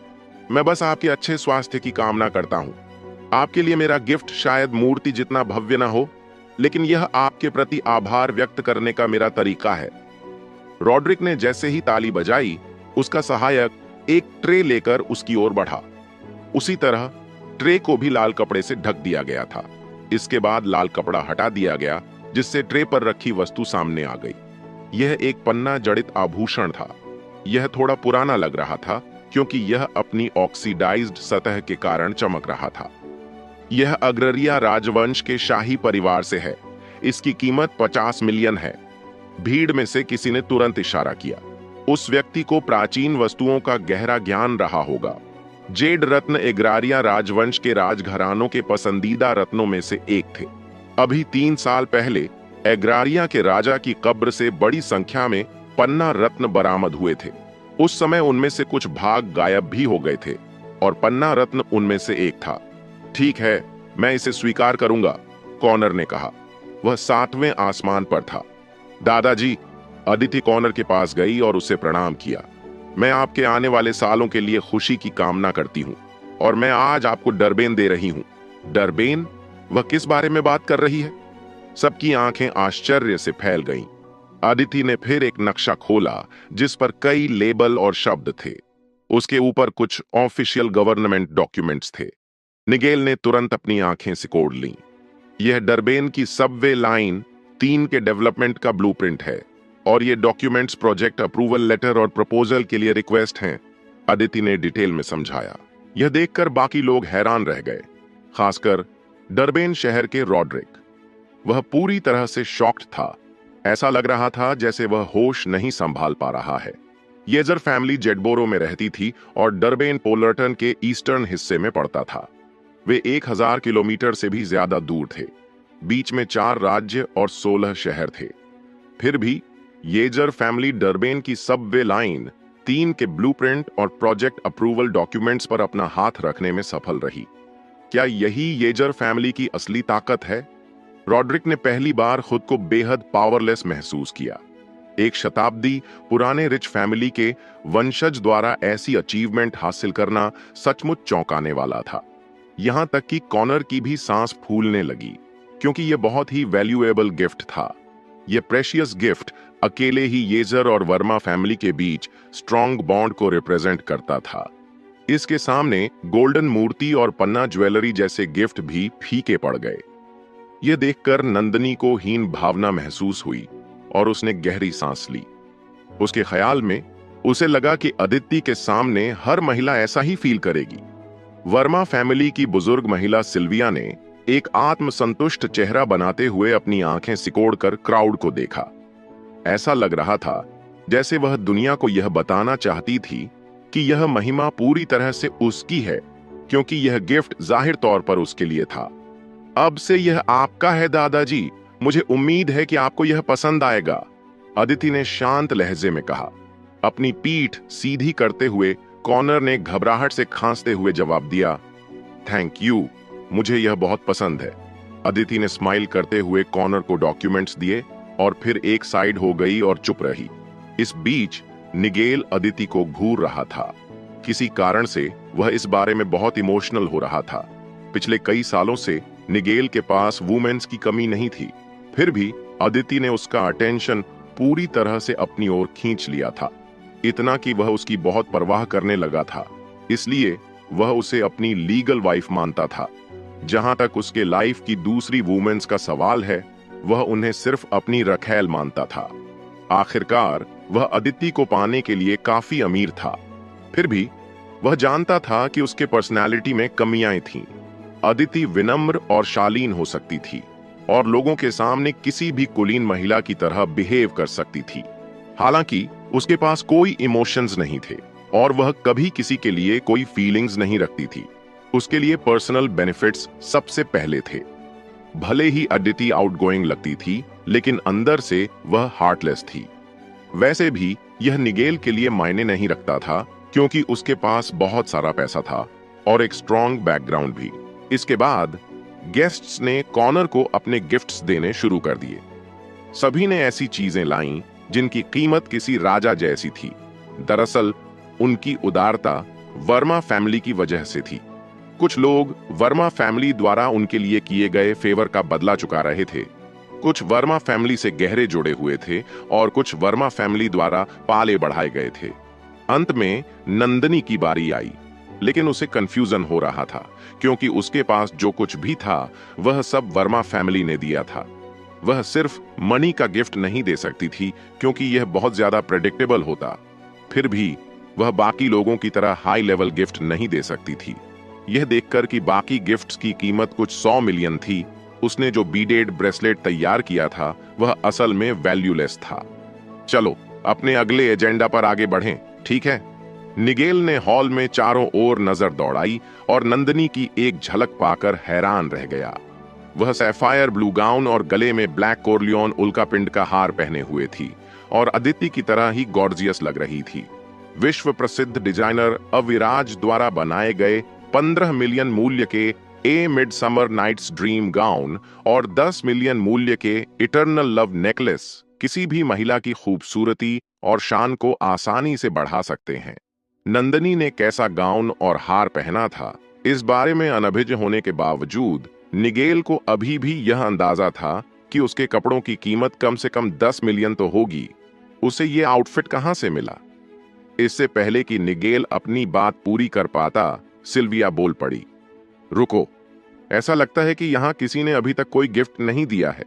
मैं बस आपके अच्छे स्वास्थ्य की कामना करता हूं। आपके लिए मेरा गिफ्ट शायद मूर्ति जितना भव्य ना हो, लेकिन यह आपके प्रति आभार व्यक्त करने का मेरा तरीका है। रॉड्रिक ने जैसे ही ताली बजाई, उसका सहायक एक ट्रे लेकर उसकी ओर बढ़ा। उसी तरह ट्रे को भी लाल कपड़े से ढक दिया गया था। इसके बाद लाल कपड़ा हटा दिया गया, जिससे ट्रे पर रखी वस्तु सामने आ गई। यह एक पन्ना जड़ित आभूषण था। यह थोड़ा पुराना लग रहा था क्योंकि यह अपनी ऑक्सीडाइज्ड सतह के कारण चमक रहा था। यह अग्ररिया राजवंश के शाही परिवार से है। इसकी कीमत 50 मिलियन है। भीड़ में से किसी ने तुरंत इशारा किया। उस व्यक्ति को प्राचीन वस्तुओं का गहरा ज्ञान रहा होगा। जेड रत्न एग्रारिया राजवंश के राजघरानों के पसंदीदा रत्नों में से एक थे। अभी 3 साल पहले एग्रारिया के राजा की कब्र से बड़ी संख्या में पन्ना रत्न बरामद हुए थे। उस समय उनमें से कुछ भाग गायब भी हो गए थे और पन्ना रत्न उनमें से एक था। ठीक है, मैं इसे स्वीकार करूंगा, कॉनर ने कहा। वह 7वें आसमान पर था। दादाजी, अदिति कॉनर के पास गई और उसे प्रणाम किया। मैं आपके आने वाले सालों के लिए खुशी की कामना करती हूँ और मैं आज आपको डरबेन दे रही हूँ। डरबेन? वह किस बारे में बात कर रही है? सबकी आंखें आश्चर्य से फैल गईं। अदिति ने फिर एक नक्शा खोला जिस पर कई लेबल और शब्द थे। उसके ऊपर कुछ ऑफिशियल गवर्नमेंट डॉक्यूमेंट्स थे। निगेल ने तुरंत अपनी आंखें सिकोड़ लीं। यह डरबेन की सबवे लाइन 3 के डेवलपमेंट का ब्लूप्रिंट है और ये डॉक्यूमेंट्स प्रोजेक्ट अप्रूवल लेटर और प्रपोजल के लिए रिक्वेस्ट हैं, अदिति ने डिटेल में समझाया। यह देखकर बाकी लोग हैरान रह गए, खासकर डरबेन शहर के रॉड्रिक। वह पूरी तरह से शॉक्ड था। ऐसा लग रहा था जैसे वह होश नहीं संभाल पा रहा है। येजर फैमिली जेडबोरो में रहती थी और डरबेन पोलर्टन के ईस्टर्न हिस्से में पड़ता था। वे 1000 किलोमीटर से भी ज्यादा दूर थे। बीच में 4 राज्य और 16 शहर थे। फिर भी येजर फैमिली डरबेन की सबवे लाइन 3 के ब्लूप्रिंट और प्रोजेक्ट अप्रूवल डॉक्यूमेंट्स पर अपना हाथ रखने में सफल रही। क्या यही येजर फैमिली की असली ताकत है? रॉड्रिक ने पहली बार खुद को बेहद पावरलेस महसूस किया। एक शताब्दी पुराने रिच फैमिली के वंशज द्वारा ऐसी अचीवमेंट हासिल करना सचमुच चौंकाने वाला था। यहां तक कि कॉनर की भी सांस फूलने लगी, क्योंकि यह बहुत ही वैल्यूएबल गिफ्ट था। यह प्रेशियस गिफ्ट अकेले ही येजर और वर्मा फैमिली के बीच स्ट्रॉन्ग बॉन्ड को रिप्रेजेंट करता था। इसके सामने गोल्डन मूर्ति और पन्ना ज्वेलरी जैसे गिफ्ट भी फीके पड़ गए। यह देखकर नंदनी को हीन भावना महसूस हुई और उसने गहरी सांस ली। उसके ख्याल में उसे लगा कि अदिति के सामने हर महिला ऐसा ही फील करेगी। वर्मा फैमिली की बुजुर्ग महिला सिल्विया ने एक आत्मसंतुष्ट चेहरा बनाते हुए अपनी आंखें सिकोड़कर क्राउड को देखा। ऐसा लग रहा था जैसे वह दुनिया को यह बताना चाहती थी कि यह महिमा पूरी तरह से उसकी है, क्योंकि यह गिफ्ट जाहिर तौर पर उसके लिए था। अब से यह आपका है दादाजी। मुझे उम्मीद है कि आपको यह पसंद आएगा, अदिति ने शांत लहजे में कहा। अपनी पीठ सीधी करते हुए कॉनर ने घबराहट से खांसते हुए जवाब दिया, थैंक यू, मुझे यह बहुत पसंद है। अदिति ने स्माइल करते हुए कॉनर को डॉक्यूमेंट्स दिए और फिर एक साइड हो गई और चुप रही। इस बीच निगेल अदिति को घूर रहा था। किसी कारण से वह इस बारे में बहुत इमोशनल हो रहा था। पिछले कई सालों से निगेल के पास वुमेन्स की कमी नहीं थी, फिर भी अदिति ने उसका अटेंशन पूरी तरह से अपनी ओर खींच लिया था। इतना कि वह उसकी बहुत परवाह करने लगा था, इसलिए वह उसे अपनी लीगल वाइफ मानता था। जहां तक उसके लाइफ की दूसरी वुमेन्स का सवाल है, वह उन्हें सिर्फ अपनी रखैल मानता था। आखिरकार वह अदिति को पाने के लिए काफी अमीर था, फिर भी वह जानता था कि उसके पर्सनालिटी में कमियां थीं। अदिति विनम्र और शालीन हो सकती थी और लोगों के सामने किसी भी कुलीन महिला की तरह बिहेव कर सकती थी। हालांकि उसके पास कोई इमोशंस नहीं थे और वह कभी किसी के लिए कोई फीलिंग्स नहीं रखती थी। उसके लिए पर्सनल बेनिफिट्स सबसे पहले थे। भले ही अदिति आउटगोइंग लगती थी, लेकिन अंदर से वह हार्टलेस थी। वैसे भी यह निगेल के लिए मायने नहीं रखता था, क्योंकि उसके पास बहुत सारा पैसा था और एक स्ट्रॉन्ग बैकग्राउंड भी। इसके बाद गेस्ट्स ने कॉनर को अपने गिफ्ट्स देने शुरू कर दिए। सभी ने ऐसी चीजें लाईं जिनकी कीमत किसी राजा जैसी थी। दरअसल उनकी उदारता वर्मा फैमिली की वजह से थी। कुछ लोग वर्मा फैमिली द्वारा उनके लिए किए गए फेवर का बदला चुका रहे थे, कुछ वर्मा फैमिली से गहरे जुड़े हुए थे और कुछ वर्मा फैमिली द्वारा पाले बढ़ाए गए थे। अंत में नंदनी की बारी आई। लेकिन उसे कंफ्यूजन हो रहा था क्योंकि उसके पास जो कुछ भी था वह सब वर्मा फैमिली ने दिया था। वह सिर्फ मनी का गिफ्ट नहीं दे सकती थी क्योंकि यह बहुत ज्यादा प्रेडिक्टेबल होता। फिर भी वह बाकी लोगों की तरह हाई लेवल गिफ्ट नहीं दे सकती थी। यह देखकर कि बाकी गिफ्ट्स की कीमत कुछ 100 मिलियन थी, उसने जो बीडेड ब्रेसलेट तैयार किया था वह असल में वैल्यूलेस था। चलो अपने अगले एजेंडा पर आगे बढ़ें, ठीक है? निगेल ने हॉल में चारों ओर नजर दौड़ाई और नंदनी की एक झलक पाकर हैरान रह गया। वह सैफायर ब्लू गाउन और गले में ब्लैक कोरलियोन उल्कापिंड का हार पहने हुए थी और अदिति की तरह ही गॉर्जियस लग रही थी। विश्व प्रसिद्ध डिजाइनर अविराज द्वारा बनाए गए 15 मिलियन मूल्य के ए मिडसमर नाइट्स ड्रीम गाउन और 10 मिलियन मूल्य के इटर्नल लव नेकलेस किसी भी महिला की खूबसूरती और शान को आसानी से बढ़ा सकते हैं। नंदनी ने कैसा गाउन और हार पहना था, इस बारे में अनभिज्ञ होने के बावजूद निगेल को अभी भी यह अंदाजा था कि उसके कपड़ों की कीमत कम से कम 10 मिलियन तो होगी। उसे ये आउटफिट कहां से मिला? इससे पहले कि निगेल अपनी बात पूरी कर पाता, सिल्विया बोल पड़ी, रुको, ऐसा लगता है कि यहां किसी ने अभी तक कोई गिफ्ट नहीं दिया है।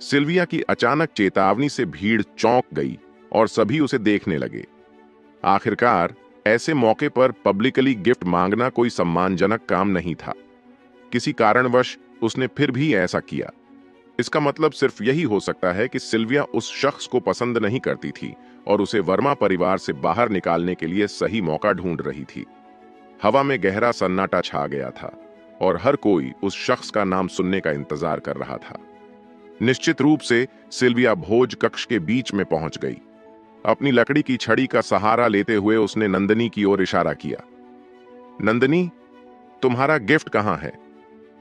सिल्विया की अचानक चेतावनी से भीड़ चौंक गई और सभी उसे देखने लगे। आखिरकार ऐसे मौके पर पब्लिकली गिफ्ट मांगना कोई सम्मानजनक काम नहीं था। किसी कारणवश उसने फिर भी ऐसा किया। इसका मतलब सिर्फ यही हो सकता है कि सिल्विया उस शख्स को पसंद नहीं करती थी और उसे वर्मा परिवार से बाहर निकालने के लिए सही मौका ढूंढ रही थी। हवा में गहरा सन्नाटा छा गया था और हर कोई उस शख्स का नाम सुनने का इंतजार कर रहा था। निश्चित रूप से सिल्विया भोज कक्ष के बीच में पहुंच गई। अपनी लकड़ी की छड़ी का सहारा लेते हुए उसने नंदनी की ओर इशारा किया। नंदनी, तुम्हारा गिफ्ट कहां है?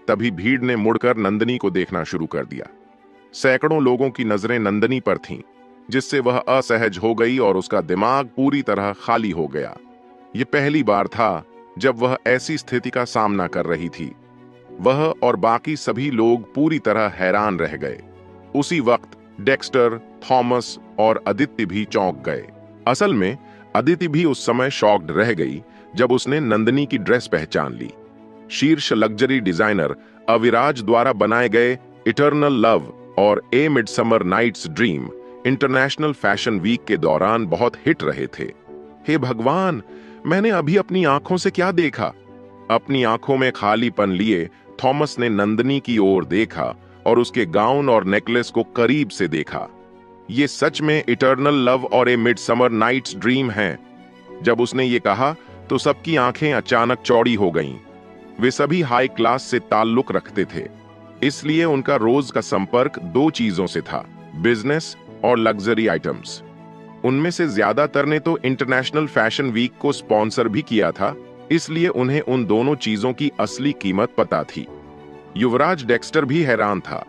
तभी भीड़ ने मुड़कर नंदनी को देखना शुरू कर दिया। सैकड़ों लोगों की नजरें नंदनी पर थीं, जिससे वह असहज हो गई और उसका दिमाग पूरी तरह खाली हो गया। यह पहली बार था जब वह ऐसी स्थिति का सामना कर रही थी। वह और बाकी सभी लोग पूरी तरह हैरान रह गए। उसी वक्त डेक्स्टर, थॉमस और अदिति भी चौंक गए। असल में अदिति भी उस समय शॉक्ड रह गई जब उसने नंदनी की ड्रेस पहचान ली। शीर्ष लग्जरी डिजाइनर अविराज द्वारा बनाए गए इटर्नल लव और a midsummer night's dream international fashion week के दौरान बहुत हिट रहे थे। हे भगवान, मैंने अभी अपनी आंखों से क्या देखा? अपनी आंखों में खालीपन लिए थॉमस ने नंदनी की ओर देखा और उसके गाउन और नेकलेस को करीब से देखा। ये सच में इटर्नल लव और ए मिडसमर नाइट्स ड्रीम हैं। जब उसने ये कहा तो सबकी आंखें अचानक चौड़ी हो गईं। वे सभी हाई क्लास से ताल्लुक रखते थे, इसलिए उनका रोज का संपर्क दो चीजों से था, बिजनेस और लग्जरी आइटम्स। उनमें से ज्यादातर ने तो इंटरनेशनल फैशन वीक को स्पॉन्सर भी किया था, इसलिए उन्हें उन दोनों चीजों की असली कीमत पता थी। युवराज डेक्स्टर भी हैरान था।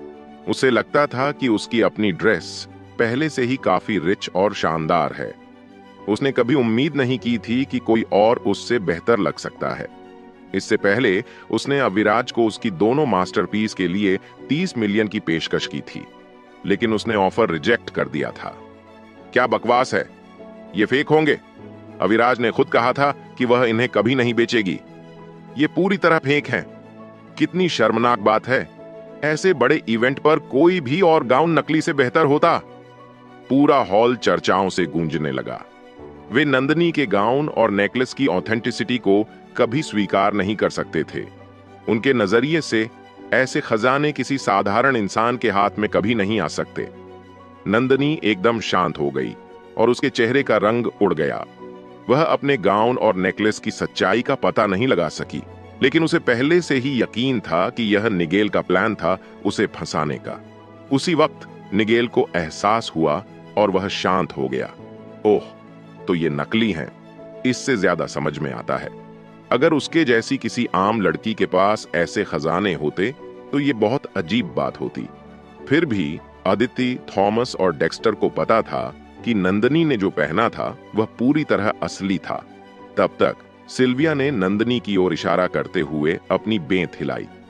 उसे लगता था कि उसकी अपनी ड्रेस पहले से ही काफी रिच और शानदार है। उसने कभी उम्मीद नहीं की थी कि कोई और उससे बेहतर लग सकता है। इससे पहले उसने अविराज को उसकी दोनों मास्टरपीस के लिए 30 मिलियन की पेशकश की थी, लेकिन उसने ऑफर रिजेक्ट कर दिया था। क्या बकवास है, ये फेक होंगे। अविराज ने खुद कहा था कि वह इन्हें कभी नहीं बेचेगी। ये पूरी तरह फेक हैं। कितनी शर्मनाक बात है। ऐसे बड़े इवेंट पर कोई भी और गाउन नकली से बेहतर होता। पूरा हॉल चर्चाओं से गूंजने लगा। वे नंदनी के गाउन और नेकलेस की ऑथेंटिसिटी को कभी स्वीकार नहीं कर सकते थे। उनके नजरिए से ऐसे खजाने किसी साधारण इंसान के हाथ में कभी नहीं आ सकते। नंदनी एकदम शांत हो गई और उसके चेहरे का रंग उड़ गया। वह अपने गाउन और नेकलेस की सच्चाई का पता नहीं लगा सकी, लेकिन उसे पहले से ही यकीन था कि यह निगेल का प्लान था उसे फंसाने का। उसी वक्त निगेल को एहसास हुआ और वह शांत हो गया। ओह, तो ये नकली हैं। इससे ज्यादा समझ में आता है। अगर उसके जैसी किसी आम लड़की के पास ऐसे खजाने होते तो ये बहुत अजीब बात होती। फिर भी अदिति, थॉमस और डेक्स्टर को पता था कि नंदनी ने जो पहना था वह पूरी तरह असली था। तब तक सिल्विया ने नंदनी की ओर इशारा करते हुए अपनी बेंत हिलाई।